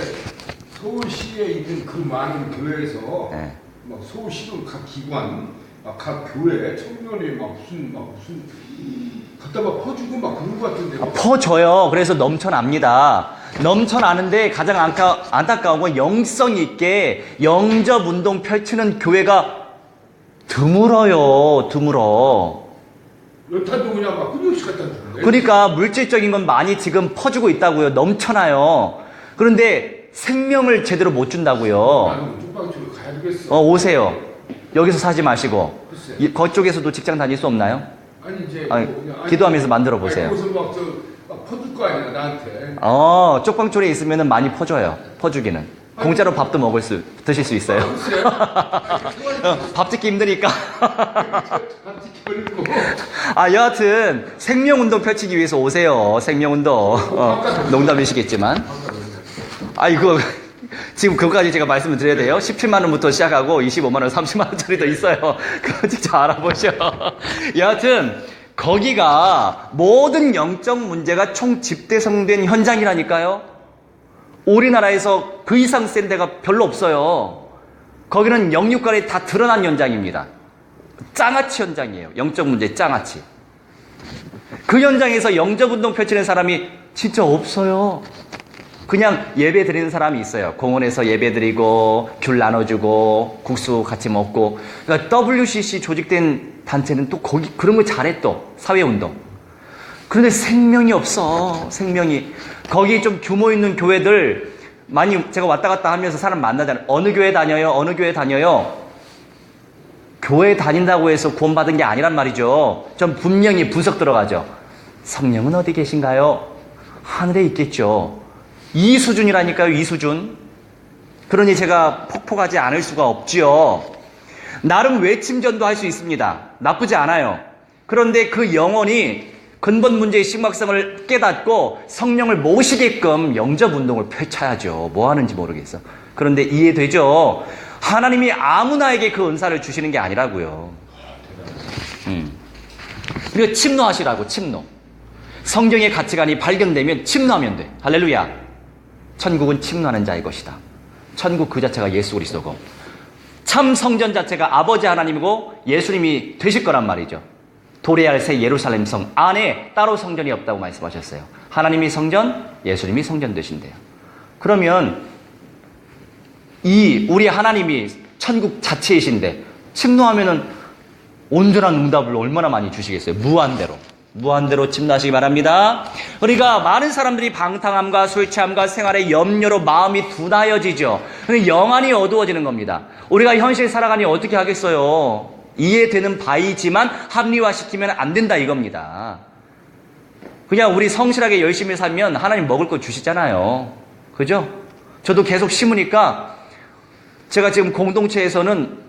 서울시에 있는 그 많은 교회에서 네. 막 서울시도 각 기관, 각 교회 청년이 무슨 갖다 막 퍼주고 막 그런 것 같은데. 퍼줘요. 그래서 넘쳐납니다. 넘쳐나는데 가장 안타까운 건 영성 있게 영접 운동 펼치는 교회가 드물어요. 드물어. 여타도 그냥 막 끊임없이 갖다 주는데. 그러니까 물질적인 건 많이 지금 퍼주고 있다고요. 넘쳐나요. 그런데 생명을 제대로 못 준다고요. 나는 쪽방쪽으로 가야 되겠어. 오세요. 여기서 사지 마시고. 글쎄. 그쪽에서도 직장 다닐 수 없나요? 아니 이제 아니, 뭐 그냥, 기도하면서 만들어 보세요. 거기서 막 퍼줄 거 아니야 나한테. 쪽방촌에 있으면 많이 퍼줘요. 퍼주기는. 공짜로 밥도 드실 수 있어요. 글쎄. 밥 짓기 힘드니까. 반칙 걸리고. 여하튼 생명운동 펼치기 위해서 오세요. 생명운동. 농담이시겠지만. 이거 지금 그거까지 제가 말씀을 드려야 돼요. 17만 원부터 시작하고 25만 원, 30만 원짜리도 있어요. 그거 직접 알아보셔. 여하튼 거기가 모든 영적 문제가 총 집대성된 현장이라니까요. 우리나라에서 그 이상 센 데가 별로 없어요. 거기는 영육간에 다 드러난 현장입니다. 짱아치 현장이에요. 영적 문제 짱아치. 그 현장에서 영적운동 펼치는 사람이 진짜 없어요. 그냥 예배 드리는 사람이 있어요. 공원에서 예배 드리고 귤 나눠주고 국수 같이 먹고. 그러니까 WCC 조직된 단체는 또 거기 그런 거 잘해 또 사회운동. 그런데 생명이 없어. 생명이. 거기 좀 규모 있는 교회들 많이 제가 왔다 갔다 하면서 사람 만나잖아요. 어느 교회 다녀요? 어느 교회 다녀요? 교회 다닌다고 해서 구원받은 게 아니란 말이죠. 전 분명히 분석 들어가죠. 성령은 어디 계신가요? 하늘에 있겠죠. 이 수준이라니까요. 이 수준. 그러니 제가 폭포하지 않을 수가 없지요. 나름 외침전도 할 수 있습니다. 나쁘지 않아요. 그런데 그 영혼이 근본 문제의 심각성을 깨닫고 성령을 모시게끔 영접운동을 펼쳐야죠. 뭐 하는지 모르겠어. 그런데 이해되죠? 하나님이 아무나에게 그 은사를 주시는 게 아니라고요. 그리고 침노하시라고. 침노. 성경의 가치관이 발견되면 침노하면 돼. 할렐루야. 천국은 침노하는 자의 것이다. 천국 그 자체가 예수 그리스도고 참 성전 자체가 아버지 하나님이고 예수님이 되실 거란 말이죠. 도래할 새 예루살렘 성 안에 따로 성전이 없다고 말씀하셨어요. 하나님이 성전, 예수님이 성전 되신대요. 그러면 우리 하나님이 천국 자체이신데 침노하면은 온전한 응답을 얼마나 많이 주시겠어요? 무한대로 침노하시기 바랍니다. 그러니까 많은 사람들이 방탕함과 술 취함과 생활의 염려로 마음이 둔하여지죠. 영안이 어두워지는 겁니다. 우리가 현실 살아가니 어떻게 하겠어요? 이해되는 바이지만 합리화시키면 안 된다 이겁니다. 그냥 우리 성실하게 열심히 살면 하나님 먹을 거 주시잖아요. 그죠? 저도 계속 심으니까 제가 지금 공동체에서는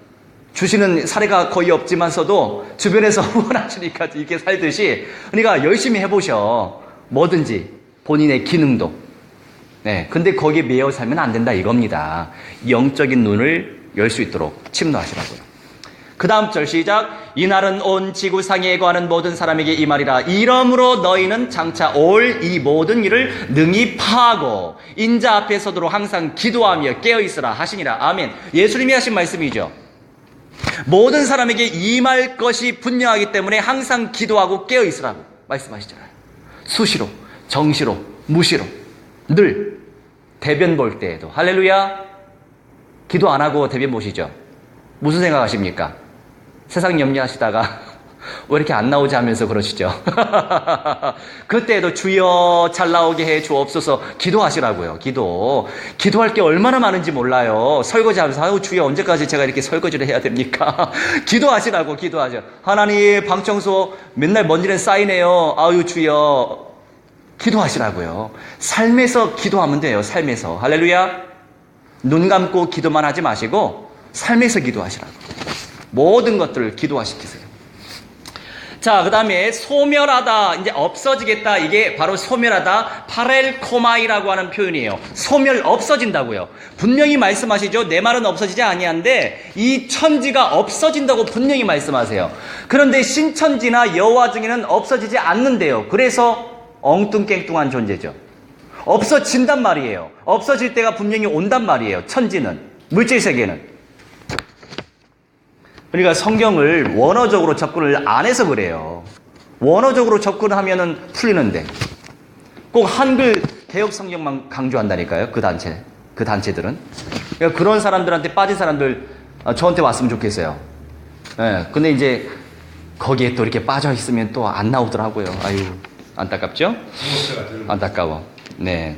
주시는 사례가 거의 없지만서도 주변에서 후원하시니까 이렇게 살듯이 그러니까 열심히 해보셔. 뭐든지 본인의 기능도. 네, 근데 거기에 매여 살면 안 된다 이겁니다. 영적인 눈을 열 수 있도록 침노하시라고요. 그 다음 절 시작. 이날은 온 지구상에 거하는 모든 사람에게 이 말이라. 이러므로 너희는 장차 올 이 모든 일을 능히 파하고 인자 앞에 서도록 항상 기도하며 깨어있으라 하시니라. 아멘. 예수님이 하신 말씀이죠. 모든 사람에게 임할 것이 분명하기 때문에 항상 기도하고 깨어있으라고 말씀하시잖아요. 수시로, 정시로, 무시로 늘 대변 볼 때에도. 할렐루야. 기도 안 하고 대변 보시죠. 무슨 생각하십니까? 세상 염려하시다가 왜 이렇게 안 나오지 하면서 그러시죠. 그때도 주여 잘 나오게 해 주옵소서 기도하시라고요. 기도할 게 얼마나 많은지 몰라요. 설거지하면서 주여 언제까지 제가 이렇게 설거지를 해야 됩니까? 기도하시라고. 하나님 방청소 맨날 먼지는 쌓이네요. 주여. 기도하시라고요. 삶에서 기도하면 돼요. 삶에서. 할렐루야. 눈 감고 기도만 하지 마시고 삶에서 기도하시라고. 모든 것들을 기도화시키세요. 자, 그 다음에 소멸하다, 이제 없어지겠다. 이게 바로 소멸하다, 파렐코마이라고 하는 표현이에요. 소멸, 없어진다고요. 분명히 말씀하시죠. 내 말은 없어지지 아니한데 이 천지가 없어진다고 분명히 말씀하세요. 그런데 신천지나 여호와 중에는 없어지지 않는데요. 그래서 엉뚱깽뚱한 존재죠. 없어진단 말이에요. 없어질 때가 분명히 온단 말이에요. 천지는, 물질세계는. 그러니까 성경을 원어적으로 접근을 안 해서 그래요. 원어적으로 접근하면은 풀리는데 꼭 한글 개혁 성경만 강조한다니까요. 그 단체들은. 그러니까 그런 사람들한테 빠진 사람들 저한테 왔으면 좋겠어요. 예, 근데 이제 거기에 또 이렇게 빠져 있으면 또 안 나오더라고요. 아유, 안타깝죠? 안타까워. 네.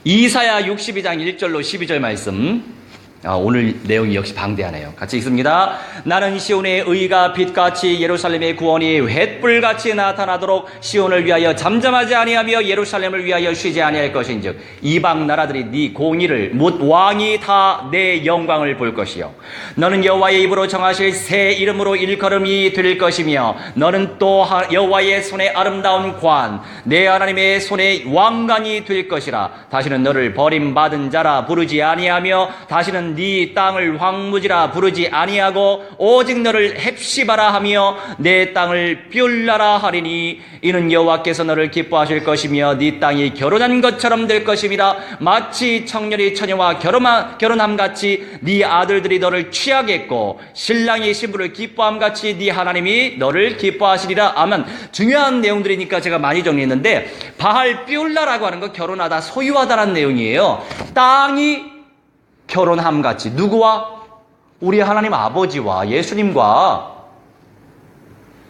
이사야 62장 1절로 12절 말씀. 오늘 내용이 역시 방대하네요. 같이 읽습니다. 나는 시온의 의가 빛같이 예루살렘의 구원이 횃불같이 나타나도록 시온을 위하여 잠잠하지 아니하며 예루살렘을 위하여 쉬지 아니할 것인즉 이방 나라들이 네 공의를 못 왕이 다 내 영광을 볼 것이요 너는 여호와의 입으로 정하실 새 이름으로 일컬음이 될 것이며 너는 또 여호와의 손에 아름다운 관 내 하나님의 손에 왕관이 될 것이라. 다시는 너를 버림받은 자라 부르지 아니하며 다시는 네 땅을 황무지라 부르지 아니하고 오직 너를 헵시바라 하며 내 땅을 뷸라라 하리니 이는 여호와께서 너를 기뻐하실 것이며 네 땅이 결혼한 것처럼 될 것임이라. 마치 청년이 처녀와 결혼함같이 네 아들들이 너를 취하겠고 신랑이 신부를 기뻐함같이 네 하나님이 너를 기뻐하시리라. 아멘. 중요한 내용들이니까 제가 많이 정리했는데 바할 뷸라라고 하는 거 결혼하다 소유하다라는 내용이에요. 땅이 결혼함같이 누구와? 우리 하나님 아버지와 예수님과.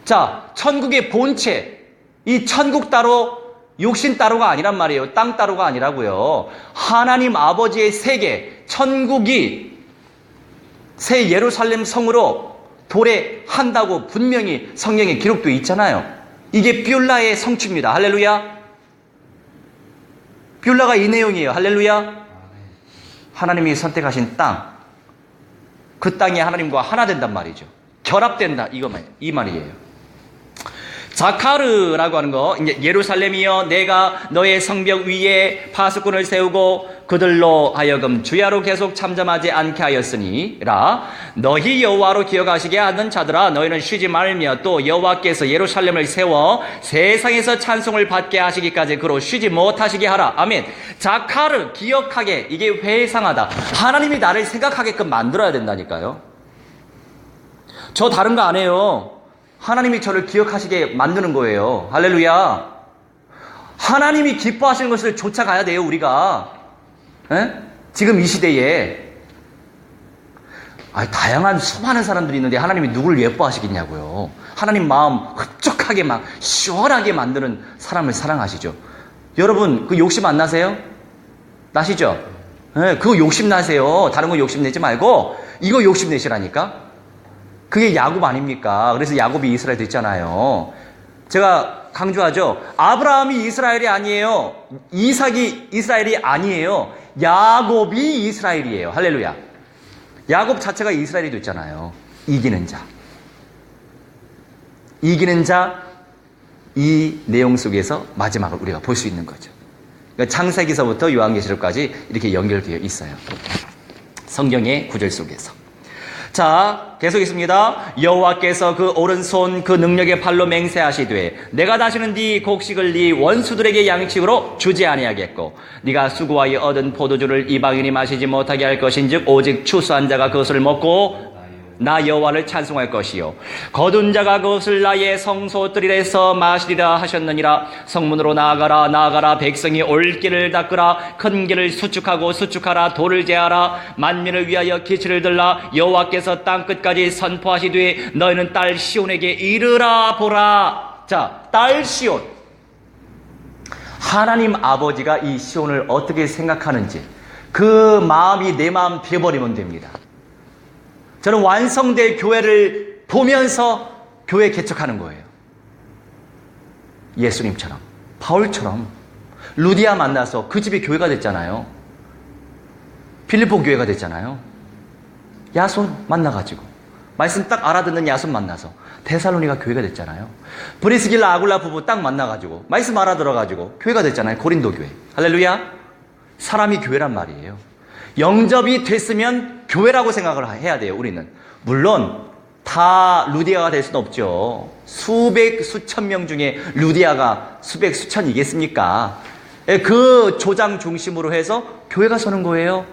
자, 천국의 본체, 이 천국 따로 육신 따로가 아니란 말이에요. 땅 따로가 아니라고요. 하나님 아버지의 세계, 천국이 새 예루살렘 성으로 도래한다고 분명히 성경에 기록되어 있잖아요. 이게 뷸라의 성취입니다. 할렐루야. 뷸라가 이 내용이에요. 할렐루야. 하나님이 선택하신 땅, 그 땅이 하나님과 하나 된단 말이죠. 결합된다, 이 말이에요. 자카르라고 하는 거, 이제 예루살렘이여 내가 너의 성벽 위에 파수꾼을 세우고 그들로 하여금 주야로 계속 잠잠하지 않게 하였으니라. 너희 여호와로 기억하시게 하는 자들아 너희는 쉬지 말며 또 여호와께서 예루살렘을 세워 세상에서 찬송을 받게 하시기까지 그로 쉬지 못하시게 하라. 아멘. 자카르, 기억하게, 이게 회상하다. 하나님이 나를 생각하게끔 만들어야 된다니까요. 저 다른 거 안 해요. 하나님이 저를 기억하시게 만드는 거예요. 할렐루야. 하나님이 기뻐하시는 것을 쫓아가야 돼요, 우리가. 에? 지금 이 시대에. 다양한 수많은 사람들이 있는데 하나님이 누구를 예뻐하시겠냐고요. 하나님 마음 흡족하게 막 시원하게 만드는 사람을 사랑하시죠. 여러분, 그 욕심 안 나세요? 나시죠? 에, 그거 욕심 나세요. 다른 거 욕심 내지 말고 이거 욕심 내시라니까. 그게 야곱 아닙니까? 그래서 야곱이 이스라엘 됐잖아요. 제가 강조하죠. 아브라함이 이스라엘이 아니에요. 이삭이 이스라엘이 아니에요. 야곱이 이스라엘이에요. 할렐루야. 야곱 자체가 이스라엘이 됐잖아요. 이기는 자. 이기는 자, 이 내용 속에서 마지막을 우리가 볼 수 있는 거죠. 그러니까 창세기서부터 요한계시록까지 이렇게 연결되어 있어요. 성경의 구절 속에서. 자, 계속 있습니다. 여호와께서 그 오른손 그 능력의 팔로 맹세하시되 내가 다시는 네 곡식을 네 원수들에게 양식으로 주지 아니하겠고 네가 수고하여 얻은 포도주를 이방인이 마시지 못하게 할 것인즉 오직 추수한 자가 그것을 먹고 나 여호와를 찬송할 것이요 거둔 자가 그것을 나의 성소뜰에서 마시리라 하셨느니라. 성문으로 나아가라 나아가라. 백성이 올 길을 닦으라. 큰 길을 수축하고 수축하라. 돌을 제하라. 만민을 위하여 기치를 들라. 여호와께서 땅끝까지 선포하시되 너희는 딸 시온에게 이르라 보라. 자, 딸 시온. 하나님 아버지가 이 시온을 어떻게 생각하는지 그 마음이 내 마음 되어버리면 됩니다. 저는 완성될 교회를 보면서 교회 개척하는 거예요. 예수님처럼, 바울처럼. 루디아 만나서 그 집이 교회가 됐잖아요. 필리포 교회가 됐잖아요. 야손 만나가지고 말씀 딱 알아듣는 야손 만나서 데살로니가 교회가 됐잖아요. 브리스길라 아굴라 부부 딱 만나가지고 말씀 알아들어가지고 교회가 됐잖아요. 고린도 교회. 할렐루야. 사람이 교회란 말이에요. 영접이 됐으면 교회라고 생각을 해야 돼요. 우리는. 물론 다 루디아가 될 수는 없죠. 수백 수천 명 중에 루디아가 수백 수천이겠습니까? 그 조장 중심으로 해서 교회가 서는 거예요.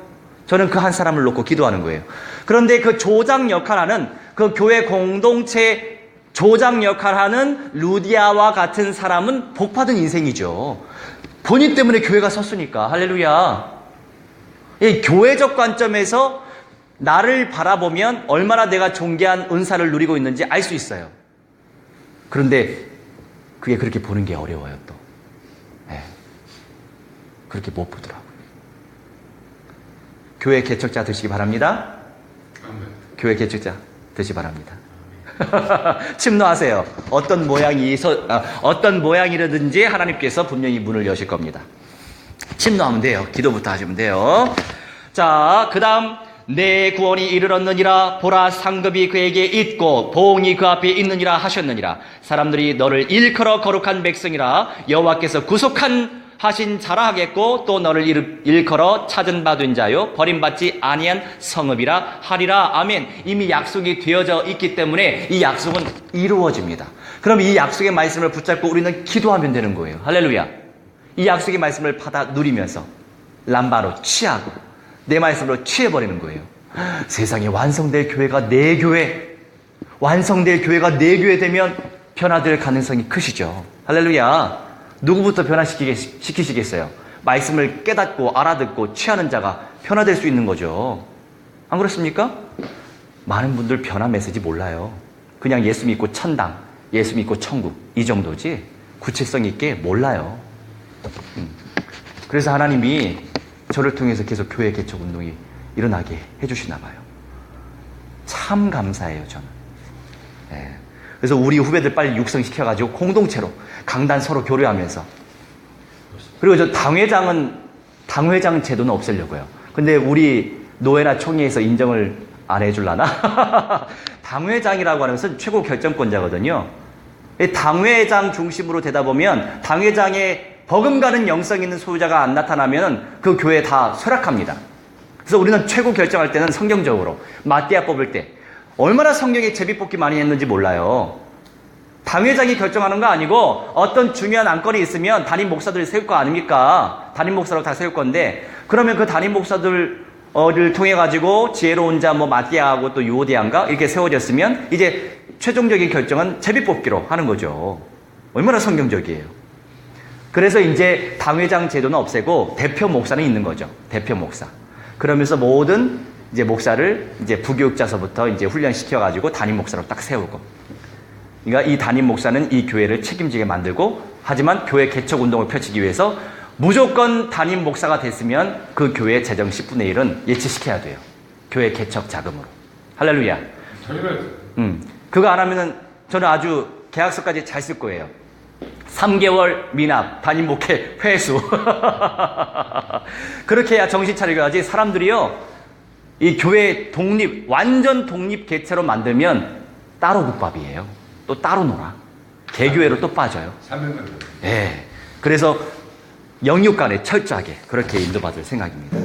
저는 그 한 사람을 놓고 기도하는 거예요. 그런데 그 조장 역할하는 그 교회 공동체 조장 역할하는 루디아와 같은 사람은 복받은 인생이죠. 본인 때문에 교회가 섰으니까. 할렐루야. 이 교회적 관점에서 나를 바라보면 얼마나 내가 존귀한 은사를 누리고 있는지 알 수 있어요. 그런데 그게 그렇게 보는 게 어려워요, 또. 네. 그렇게 못 보더라고요. 교회 개척자 되시기 바랍니다. 교회 개척자 되시기 바랍니다. 침노하세요. 어떤 모양이라든지 하나님께서 분명히 문을 여실 겁니다. 침노하면 돼요. 기도부터 하시면 돼요. 자, 그 다음 내 구원이 이르렀느니라. 보라, 상급이 그에게 있고 보응이 그 앞에 있느니라 하셨느니라. 사람들이 너를 일컬어 거룩한 백성이라. 여호와께서 구속한 하신 자라 하겠고 또 너를 일컬어 찾은 바 된 자요 버림받지 아니한 성읍이라 하리라. 아멘. 이미 약속이 되어져 있기 때문에 이 약속은 이루어집니다. 그럼 이 약속의 말씀을 붙잡고 우리는 기도하면 되는 거예요. 할렐루야. 이 약속의 말씀을 받아 누리면서 람바로 취하고 내 말씀으로 취해버리는 거예요. 세상에 완성될 교회가 내 교회, 완성될 교회가 내 교회 되면 변화될 가능성이 크시죠. 할렐루야. 누구부터 변화시키시겠어요? 말씀을 깨닫고 알아듣고 취하는 자가 변화될 수 있는 거죠. 안 그렇습니까? 많은 분들 변화 메시지 몰라요. 그냥 예수 믿고 천당, 예수 믿고 천국 이 정도지 구체성 있게 몰라요. 그래서 하나님이 저를 통해서 계속 교회 개척 운동이 일어나게 해주시나 봐요. 참 감사해요, 저는. 네. 그래서 우리 후배들 빨리 육성시켜가지고 공동체로 강단 서로 교류하면서. 그리고 저 당회장 제도는 없애려고요. 근데 우리 노회나 총회에서 인정을 안 해줄라나? 당회장이라고 하는 것은 최고 결정권자거든요. 당회장 중심으로 되다 보면 당회장의 버금가는 영성 있는 소유자가 안 나타나면 그 교회 다 쇠락합니다. 그래서 우리는 최고 결정할 때는 성경적으로 마띠아 뽑을 때 얼마나 성경에 제비뽑기 많이 했는지 몰라요. 당회장이 결정하는 거 아니고 어떤 중요한 안건이 있으면 담임 목사들이 세울 거 아닙니까? 담임 목사로 다 세울 건데 그러면 그 담임 목사들을 통해 가지고 지혜로운 자 마띠아하고 또 유오디안가 이렇게 세워졌으면 이제 최종적인 결정은 제비뽑기로 하는 거죠. 얼마나 성경적이에요. 그래서 이제 당회장 제도는 없애고 대표 목사는 있는 거죠. 대표 목사. 그러면서 모든 이제 목사를 이제 부교육자서부터 이제 훈련시켜가지고 담임 목사로 딱 세우고. 그러니까 이 담임 목사는 이 교회를 책임지게 만들고 하지만 교회 개척 운동을 펼치기 위해서 무조건 담임 목사가 됐으면 그 교회 재정 10분의 1은 예치시켜야 돼요. 교회 개척 자금으로. 할렐루야. 그거 안 하면은 저는 아주 계약서까지 잘 쓸 거예요. 3개월 미납, 담임 목회 회수. 그렇게 해야 정신 차리게 사람들이요. 이 교회 완전 독립 개체로 만들면 따로 국밥이에요. 또 따로 놀아. 개교회로 또 빠져요. 네. 그래서 영육간에 철저하게 그렇게 인도받을 생각입니다.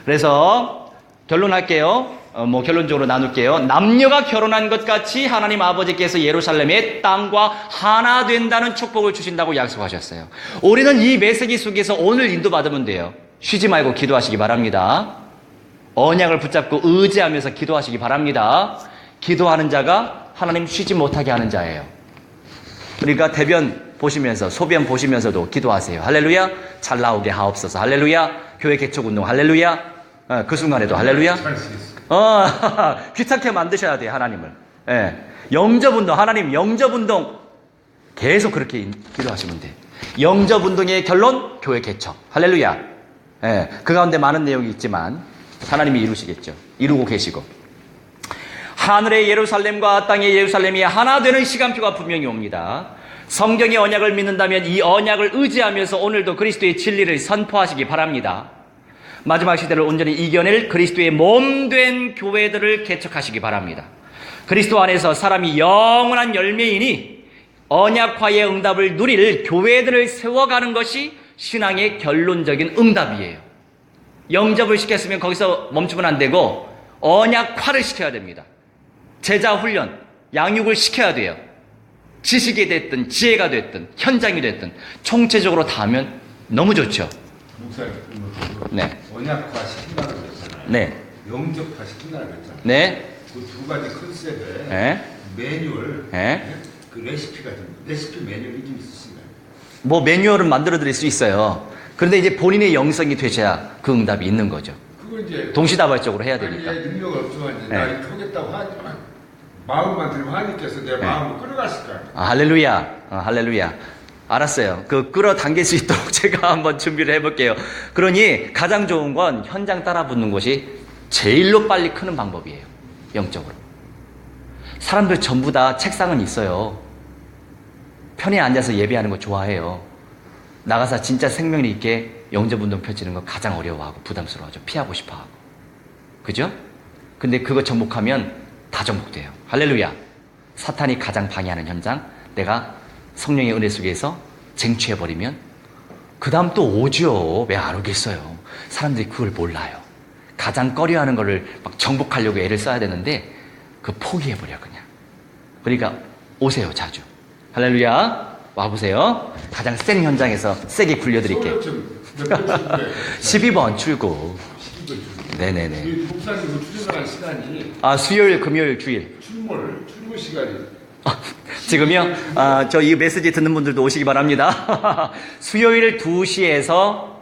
그래서 결론할게요. 결론적으로 나눌게요. 남녀가 결혼한 것 같이 하나님 아버지께서 예루살렘의 땅과 하나 된다는 축복을 주신다고 약속하셨어요. 우리는 이 메시지 속에서 오늘 인도받으면 돼요. 쉬지 말고 기도하시기 바랍니다. 언약을 붙잡고 의지하면서 기도하시기 바랍니다. 기도하는 자가 하나님 쉬지 못하게 하는 자예요. 그러니까 대변 보시면서 소변 보시면서도 기도하세요. 할렐루야. 잘 나오게 하옵소서. 할렐루야. 교회 개척 운동 할렐루야. 그 순간에도 할렐루야. 귀찮게 만드셔야 돼요, 하나님을. 예. 영접운동, 하나님 영접운동 계속 그렇게 기도하시면 돼요. 영접운동의 결론, 교회 개척. 할렐루야. 예. 그 가운데 많은 내용이 있지만 하나님이 이루시겠죠. 이루고 계시고. 하늘의 예루살렘과 땅의 예루살렘이 하나 되는 시간표가 분명히 옵니다. 성경의 언약을 믿는다면 이 언약을 의지하면서 오늘도 그리스도의 진리를 선포하시기 바랍니다. 마지막 시대를 온전히 이겨낼 그리스도의 몸된 교회들을 개척하시기 바랍니다. 그리스도 안에서 사람이 영원한 열매이니 언약화의 응답을 누릴 교회들을 세워가는 것이 신앙의 결론적인 응답이에요. 영접을 시켰으면 거기서 멈추면 안 되고 언약화를 시켜야 됩니다. 제자 훈련, 양육을 시켜야 돼요. 지식이 됐든 지혜가 됐든 현장이 됐든 총체적으로 다 하면 너무 좋죠. 목사님, 네. 언약화 시킨다고 그랬잖아요. 네. 영접화 시킨다고 그랬잖아요. 네. 그 두 가지 컨셉에 네. 매뉴얼, 네. 그 레시피 매뉴얼이 좀 있으신가요? 매뉴얼은 만들어 드릴 수 있어요. 그런데 이제 본인의 영성이 되셔야 그 응답이 있는 거죠. 그거 이제 동시다발적으로 해야 아니, 되니까. 능력은 없지만 이제 네. 나를 펴겠다고 하지만 마음만 들면 하나님께서 내 마음을 끌어갔을 거야. 할렐루야. 할렐루야. 알았어요. 그 끌어당길 수 있도록 제가 한번 준비를 해볼게요. 그러니 가장 좋은 건 현장 따라 붙는 것이 제일로 빨리 크는 방법이에요. 영적으로. 사람들 전부 다 책상은 있어요. 편히 앉아서 예배하는 거 좋아해요. 나가서 진짜 생명력 있게 영접운동 펼치는 거 가장 어려워하고 부담스러워하죠. 피하고 싶어하고. 그죠? 근데 그거 정복하면 다 정복돼요. 할렐루야. 사탄이 가장 방해하는 현장, 내가 성령의 은혜 속에서 쟁취해버리면 그 다음 또 오죠. 왜 안 오겠어요? 사람들이 그걸 몰라요. 가장 꺼려하는 거를 막 정복하려고 애를 써야 되는데 그 포기해버려 그냥. 그러니까 오세요 자주. 할렐루야. 와보세요. 가장 센 현장에서 세게 굴려드릴게요. 12번 출구. 네네네. 목사님 출근할 시간이 수요일, 금요일, 주일. 출근 시간이. 지금요? 저 이 메시지 듣는 분들도 오시기 바랍니다. 수요일 2시에서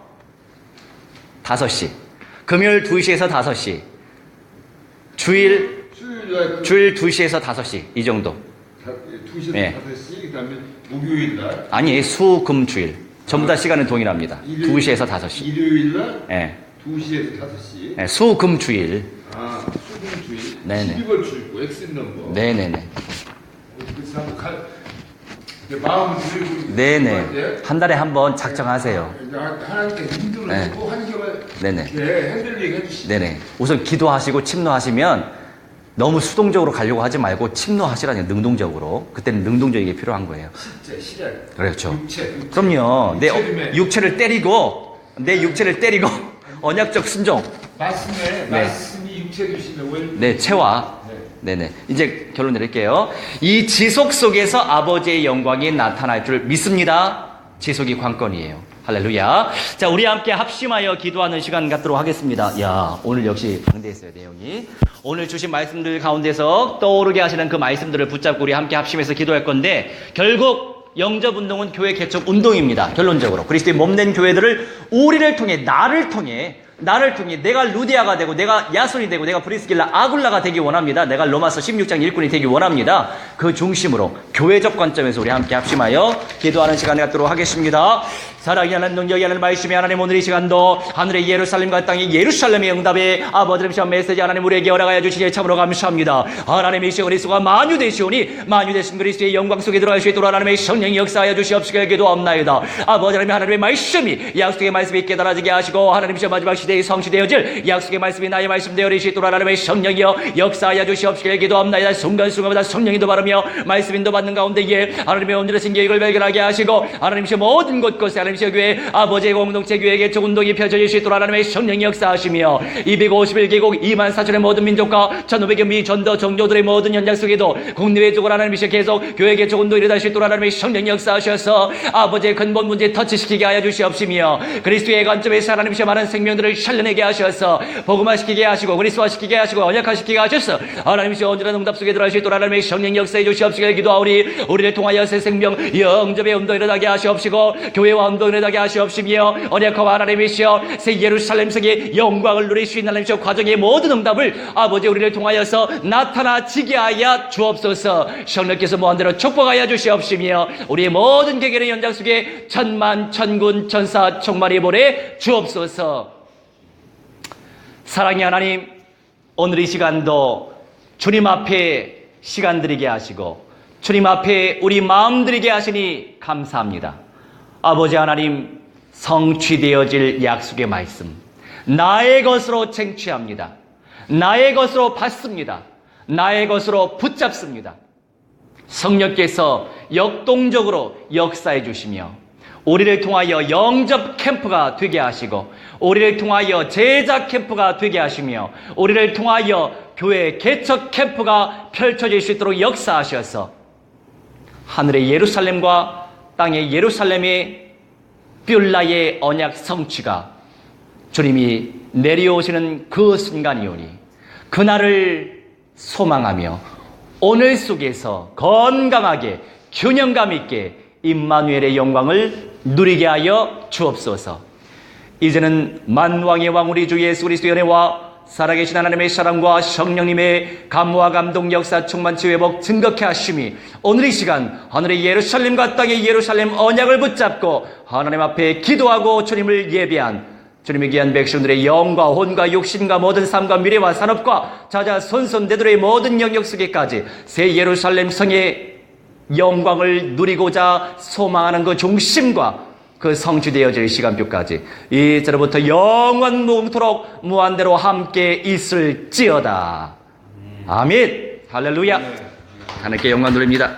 5시. 금요일 2시에서 5시. 주일 2시에서 5시. 이 정도. 2시에서 네. 5시, 그 다음에 목요일 날. 아니, 수, 금, 주일. 전부 다 시간은 동일합니다. 2시에서 5시. 일요일 날. 네. 2시에서 5시. 네, 수, 금, 주일. 수금 주일. 네네. 12번 출고, 엑센 넘버. 네네네. 그래서 한번 마음을 들고. 네네. 한 달에 한 번 작정하세요. 하나님께 힘들어서 네. 꼭 한결을 네네. 핸들링 해주시죠. 네네. 우선 기도하시고 침노하시면 너무 수동적으로 가려고 하지 말고 침노하시라니요. 능동적으로. 그때는 능동적인 게 필요한 거예요. 실제, 실현. 그렇죠. 육체. 그럼요. 내 육체림에. 육체를 때리고 언약적 순종. 말씀에 네. 말씀이 육체 주시면 왜? 네, 체화. 네네. 이제 결론 내릴게요. 이 지속 속에서 아버지의 영광이 나타날 줄 믿습니다. 지속이 관건이에요. 할렐루야. 자, 우리 함께 합심하여 기도하는 시간 갖도록 하겠습니다. 야, 오늘 역시 방대했어요, 내용이. 오늘 주신 말씀들 가운데서 떠오르게 하시는 그 말씀들을 붙잡고 우리 함께 합심해서 기도할 건데, 결국 영접운동은 교회 개척 운동입니다. 결론적으로. 그리스도의 몸된 교회들을 우리를 통해, 나를 통해 내가 루디아가 되고 내가 야손이 되고 내가 브리스길라 아굴라가 되기 원합니다. 내가 로마서 16장 일꾼이 되기 원합니다. 그 중심으로 교회적 관점에서 우리 함께 합심하여 기도하는 시간을 갖도록 하겠습니다. 사랑이 하는 능력이 하는 말씀이 하나님, 오늘 이 시간도 하늘의 예루살렘과 땅의 예루살렘의 응답에 아버지의 시간 메시지 하나님 우리에게 허락하여 주시기에 참으로 감사합니다. 하나님의 시간 그리스도가 만유 되시오니 만유 되신 그리스도의 영광 속에 들어갈 수 있도록 하나님의 성령이 역사하여 주시옵시게 기도합나이다. 아버지 하나님의 말씀이 약속의 말씀이 깨달아지게 하시고 하나님 시간 마지막 시대에 성취되어질 약속의 말씀이 나의 말씀 되어 이시도록 하나님의 성령이여 역사하여 주시옵시게 기도합나이다. 순간순간마다 성령이도 바르며 말씀인도 받는 가운데에 하나님의 온전하신 계획을 발견하게 하시고 하나님의 모든 곳곳에 하나님의 교회 아버지의 공동체 교회에 개척운동이 펼쳐질 수 있도록 하나님의 성령이 역사하시며 251개국 2만 4천의 모든 민족과 1500여 미 전도 정조들의 모든 현장 속에도 국내외적으로 하나님이 계속 교회 개척운동이 일어날 수 있도록 하나님의 성령이 역사하셔서 아버지의 근본 문제 터치시키게 하여 주시옵시며 그리스도의 관점에서 하나님의 많은 생명들을 살려내게 하셔서 복음화시키게 하시고 그리스도화시키게 하시고 언약화시키게 하셔서 하나님의 온전한 응답 속에 들어갈 수 있도록 하나님의 성령이 역사해 주시옵시게 기도하오니 우리를 통하여 새 생명 영접의 운동이 일어나게 하시옵시고 교회와 운동이 일어나게 하시옵시며 언약화와 하나님이시여 새 예루살렘 속의 영광을 누릴 수 있는 하나님이시여 과정의 모든 응답을 아버지 우리를 통하여서 나타나지게 하여 주옵소서. 성령께서 무한대로 축복하여 주시옵시며 우리의 모든 개개의 현장 속에 천만 천군 천사 총만이 보내 주옵소서. 사랑의 하나님, 오늘 이 시간도 주님 앞에 시간 드리게 하시고 주님 앞에 우리 마음 드리게 하시니 감사합니다. 아버지 하나님, 성취되어질 약속의 말씀 나의 것으로 쟁취합니다. 나의 것으로 받습니다. 나의 것으로 붙잡습니다. 성령께서 역동적으로 역사해 주시며 우리를 통하여 영접 캠프가 되게 하시고 우리를 통하여 제자 캠프가 되게 하시며 우리를 통하여 교회 개척 캠프가 펼쳐질 수 있도록 역사하셔서 하늘의 예루살렘과 땅의 예루살렘의 뷸라의 언약 성취가 주님이 내려오시는 그 순간이오니 그날을 소망하며 오늘 속에서 건강하게 균형감 있게 임마누엘의 영광을 누리게 하여 주옵소서. 이제는 만왕의 왕 우리 주 예수 그리스도의 은혜와 살아계신 하나님의 사랑과 성령님의 감화 감동 역사 충만치 회복 증거케 하심이 오늘 이 시간 하늘의 예루살렘과 땅의 예루살렘 언약을 붙잡고 하나님 앞에 기도하고 주님을 예배한 주님의 귀한 백성들의 영과 혼과 육신과 모든 삶과 미래와 산업과 자자손손대들의 모든 영역 속에까지 새 예루살렘 성의 영광을 누리고자 소망하는 그 중심과 그 성취되어질 시간표까지 이제로부터 영원 무궁토록 무한대로 함께 있을지어다. 아멘. 할렐루야. 하나님께 영광 돌립니다.